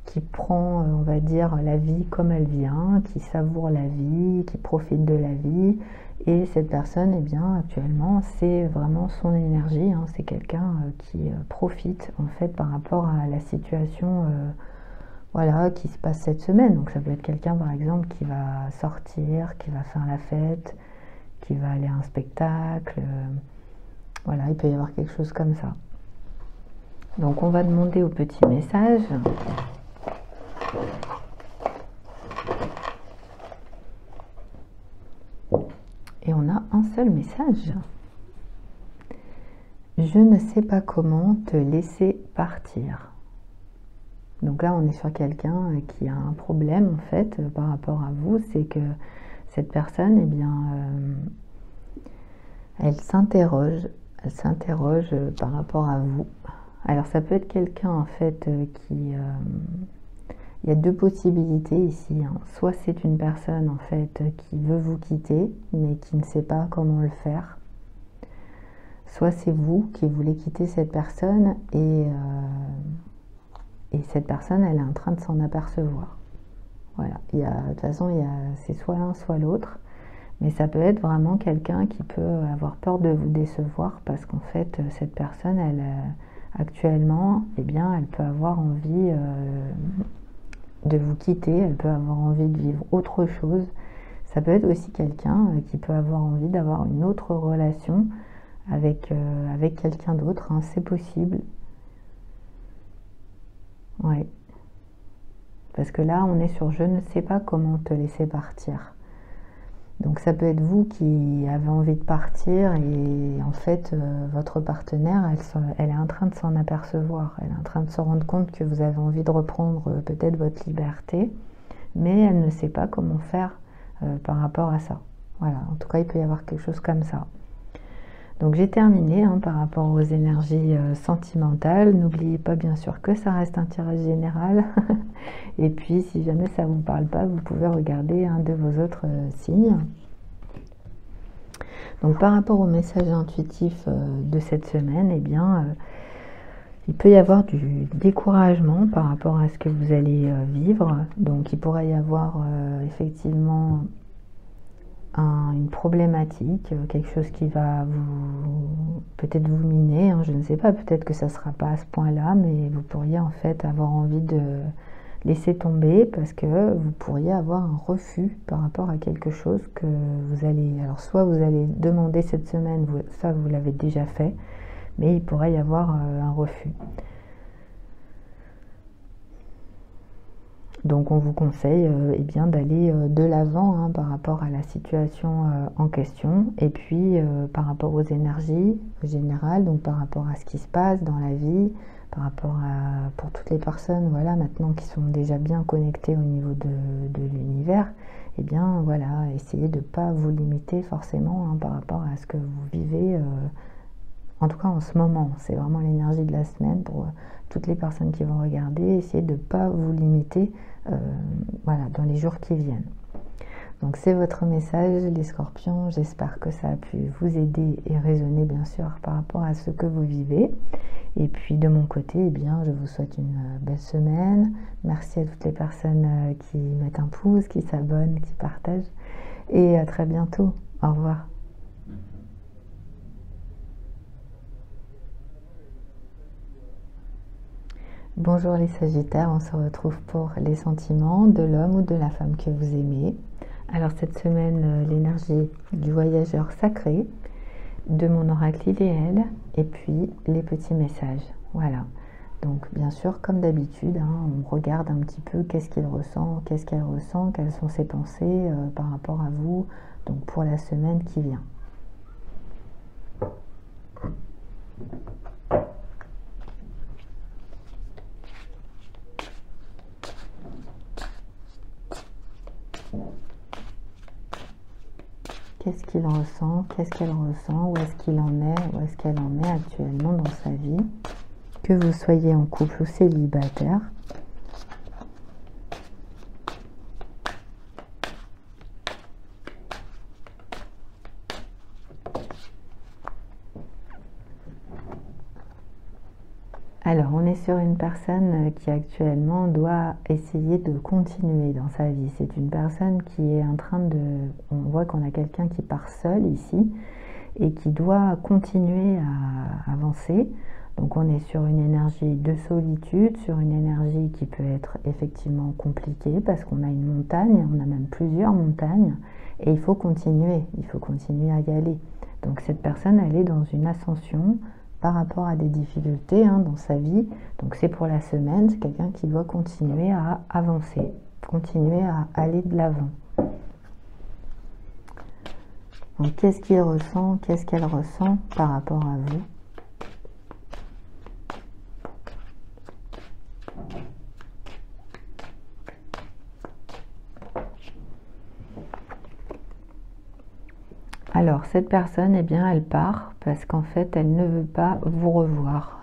[SPEAKER 1] qui prend, on va dire, la vie comme elle vient, qui savoure la vie, qui profite de la vie. Et cette personne, eh bien, actuellement, c'est vraiment son énergie, hein, c'est quelqu'un qui profite, en fait, par rapport à la situation voilà, qui se passe cette semaine. Donc ça peut être quelqu'un, par exemple, qui va sortir, qui va faire la fête, qui va aller à un spectacle. Voilà, il peut y avoir quelque chose comme ça. Donc on va demander au petit message. Et on a un seul message. Je ne sais pas comment te laisser partir. Donc là, on est sur quelqu'un qui a un problème, en fait, par rapport à vous. C'est que cette personne, eh bien, elle s'interroge par rapport à vous. Alors, ça peut être quelqu'un, en fait, qui... il y a deux possibilités ici, hein. Soit c'est une personne, en fait, qui veut vous quitter, mais qui ne sait pas comment le faire. Soit c'est vous qui voulez quitter cette personne et cette personne, elle est en train de s'en apercevoir. Voilà, de toute façon, c'est soit l'un, soit l'autre. Mais ça peut être vraiment quelqu'un qui peut avoir peur de vous décevoir parce qu'en fait, cette personne, elle, actuellement, eh bien, elle peut avoir envie de vous quitter, elle peut avoir envie de vivre autre chose. Ça peut être aussi quelqu'un qui peut avoir envie d'avoir une autre relation avec quelqu'un d'autre, hein, c'est possible. Ouais. Parce que là, on est sur je ne sais pas comment te laisser partir. Donc ça peut être vous qui avez envie de partir et en fait, votre partenaire, elle est en train de s'en apercevoir. Elle est en train de se rendre compte que vous avez envie de reprendre peut-être votre liberté, mais elle ne sait pas comment faire par rapport à ça. Voilà, en tout cas, il peut y avoir quelque chose comme ça. Donc j'ai terminé hein, par rapport aux énergies sentimentales. N'oubliez pas bien sûr que ça reste un tirage général. Et puis si jamais ça ne vous parle pas, vous pouvez regarder un de vos autres signes. Donc par rapport au message intuitif de cette semaine, eh bien, il peut y avoir du découragement par rapport à ce que vous allez vivre. Donc il pourrait y avoir effectivement une problématique, quelque chose qui va peut-être vous miner, hein, je ne sais pas, peut-être que ça ne sera pas à ce point-là, mais vous pourriez en fait avoir envie de laisser tomber parce que vous pourriez avoir un refus par rapport à quelque chose que vous allez... Alors soit vous allez demander cette semaine, ça vous l'avez déjà fait, mais il pourrait y avoir un refus. Donc on vous conseille eh bien d'aller de l'avant hein, par rapport à la situation en question et puis par rapport aux énergies générales, donc par rapport à ce qui se passe dans la vie, par rapport à pour toutes les personnes voilà maintenant qui sont déjà bien connectées au niveau de l'univers, eh bien voilà, essayez de ne pas vous limiter forcément hein, par rapport à ce que vous vivez en tout cas en ce moment. C'est vraiment l'énergie de la semaine pour toutes les personnes qui vont regarder. Essayez de ne pas vous limiter voilà, dans les jours qui viennent. Donc c'est votre message les scorpions. J'espère que ça a pu vous aider et résonner bien sûr par rapport à ce que vous vivez. Et puis de mon côté, eh bien, je vous souhaite une belle semaine. Merci à toutes les personnes qui mettent un pouce, qui s'abonnent, qui partagent. Et à très bientôt. Au revoir. Bonjour les Sagittaires, on se retrouve pour les sentiments de l'homme ou de la femme que vous aimez. Alors cette semaine, l'énergie du voyageur sacré, de mon oracle idéal et puis les petits messages. Voilà. Donc bien sûr, comme d'habitude, hein, on regarde un petit peu qu'est-ce qu'il ressent, qu'est-ce qu'elle ressent, quelles sont ses pensées par rapport à vous, donc pour la semaine qui vient. Qu'est-ce qu'il ressent, qu'est-ce qu'elle ressent, où est-ce qu'il en est, où est-ce qu'elle en est actuellement dans sa vie, que vous soyez en couple ou célibataire. Alors, on est sur une personne qui actuellement doit essayer de continuer dans sa vie. C'est une personne qui est en train de... On voit qu'on a quelqu'un qui part seul ici et qui doit continuer à avancer. Donc, on est sur une énergie de solitude, sur une énergie qui peut être effectivement compliquée parce qu'on a une montagne, on a même plusieurs montagnes et il faut continuer à y aller. Donc, cette personne, elle est dans une ascension par rapport à des difficultés dans sa vie. Donc c'est pour la semaine, c'est quelqu'un qui doit continuer à avancer, continuer à aller de l'avant. Donc qu'est-ce qu'il ressent, qu'est-ce qu'elle ressent par rapport à vous? Alors, cette personne, eh bien, elle part parce qu'en fait, elle ne veut pas vous revoir.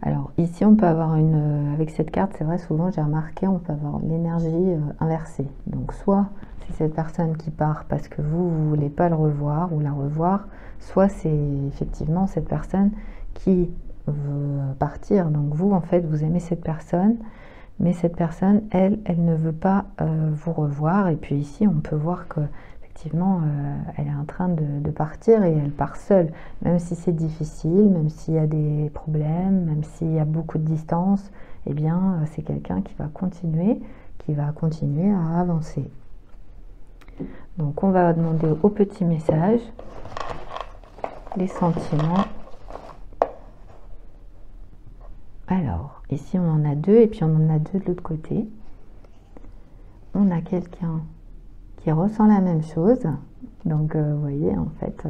[SPEAKER 1] Alors, ici, on peut avoir avec cette carte, c'est vrai, souvent, j'ai remarqué, on peut avoir l'énergie inversée. Donc, soit c'est cette personne qui part parce que vous ne voulez pas le revoir ou la revoir, soit c'est effectivement cette personne qui veut partir. Donc, vous, en fait, vous aimez cette personne, mais cette personne, elle ne veut pas vous revoir. Et puis ici, on peut voir que effectivement, elle est en train de partir et elle part seule, même si c'est difficile, même s'il y a des problèmes, même s'il y a beaucoup de distance, eh bien, c'est quelqu'un qui va continuer à avancer. Donc, on va demander au petit message les sentiments. Alors, ici, on en a deux et puis on en a deux de l'autre côté. On a quelqu'un qui ressent la même chose. Donc, vous voyez, en fait,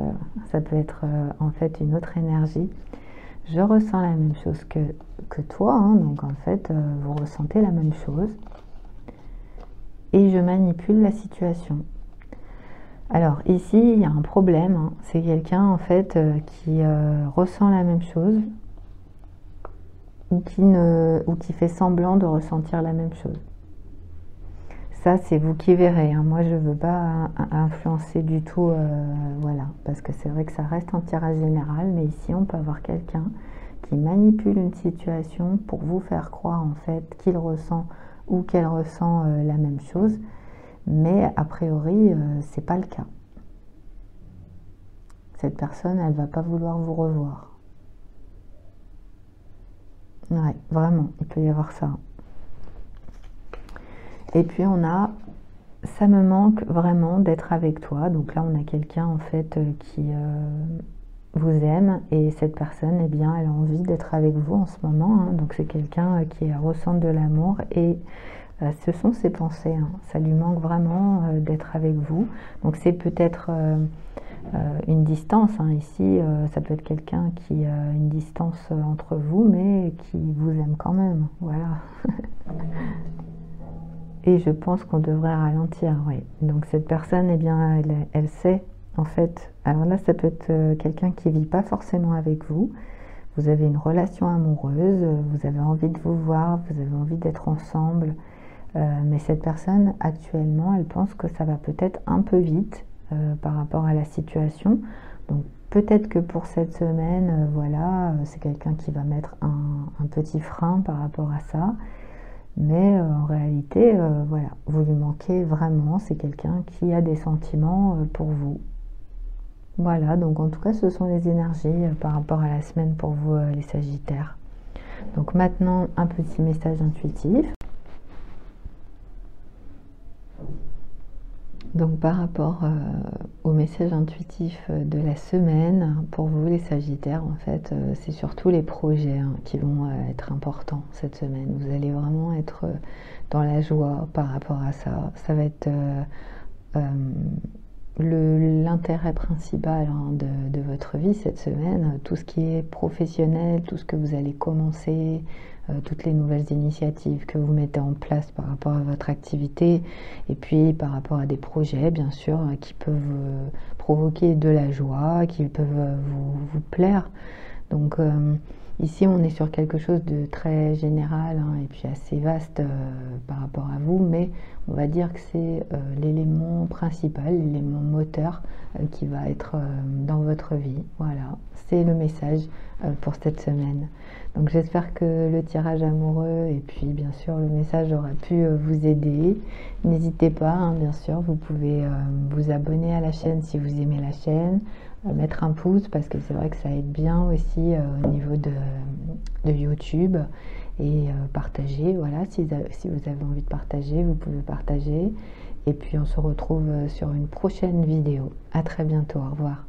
[SPEAKER 1] ça peut être en fait une autre énergie. Je ressens la même chose que toi. Donc, en fait, vous ressentez la même chose. Et je manipule la situation. Alors, ici, il y a un problème. C'est quelqu'un, en fait, qui ressent la même chose ou qui fait semblant de ressentir la même chose. Ça, c'est vous qui verrez. Moi, je ne veux pas influencer du tout, voilà, parce que c'est vrai que ça reste un tirage général, mais ici, on peut avoir quelqu'un qui manipule une situation pour vous faire croire, en fait, qu'il ressent ou qu'elle ressent la même chose, mais a priori, c'est pas le cas. Cette personne, elle va pas vouloir vous revoir. Ouais, vraiment, il peut y avoir ça. Et puis on a, ça me manque vraiment d'être avec toi. Donc là, on a quelqu'un en fait qui vous aime et cette personne, eh bien, elle a envie d'être avec vous en ce moment. Donc c'est quelqu'un qui ressent de l'amour et ce sont ses pensées. Ça lui manque vraiment d'être avec vous. Donc c'est peut-être une distance. Ici, ça peut être quelqu'un qui a une distance entre vous, mais qui vous aime quand même. Voilà. Et je pense qu'on devrait ralentir, oui. Donc cette personne, eh bien, elle sait, en fait. Alors là, ça peut être quelqu'un qui ne vit pas forcément avec vous. Vous avez une relation amoureuse, vous avez envie de vous voir, vous avez envie d'être ensemble. Mais cette personne, actuellement, elle pense que ça va peut-être un peu vite par rapport à la situation. Donc peut-être que pour cette semaine, voilà, c'est quelqu'un qui va mettre un petit frein par rapport à ça. Mais en réalité, voilà, vous lui manquez vraiment, c'est quelqu'un qui a des sentiments pour vous. Voilà, donc en tout cas, ce sont les énergies par rapport à la semaine pour vous, les Sagittaires. Donc maintenant, un petit message intuitif. Donc par rapport au message intuitif de la semaine, pour vous les Sagittaires, en fait, c'est surtout les projets qui vont être importants cette semaine. Vous allez vraiment être dans la joie par rapport à ça. Ça va être l'intérêt principal de votre vie cette semaine, tout ce qui est professionnel, tout ce que vous allez commencer, toutes les nouvelles initiatives que vous mettez en place par rapport à votre activité et puis par rapport à des projets bien sûr qui peuvent provoquer de la joie, qui peuvent vous plaire. Donc Ici, on est sur quelque chose de très général hein, et puis assez vaste par rapport à vous, mais on va dire que c'est l'élément principal, l'élément moteur qui va être dans votre vie. Voilà, c'est le message pour cette semaine. Donc j'espère que le tirage amoureux et puis bien sûr le message aura pu vous aider. N'hésitez pas, hein, bien sûr, vous pouvez vous abonner à la chaîne si vous aimez la chaîne, mettre un pouce parce que c'est vrai que ça aide bien aussi au niveau de YouTube et partager, voilà, si vous avez envie de partager, vous pouvez partager et puis on se retrouve sur une prochaine vidéo. À très bientôt, au revoir.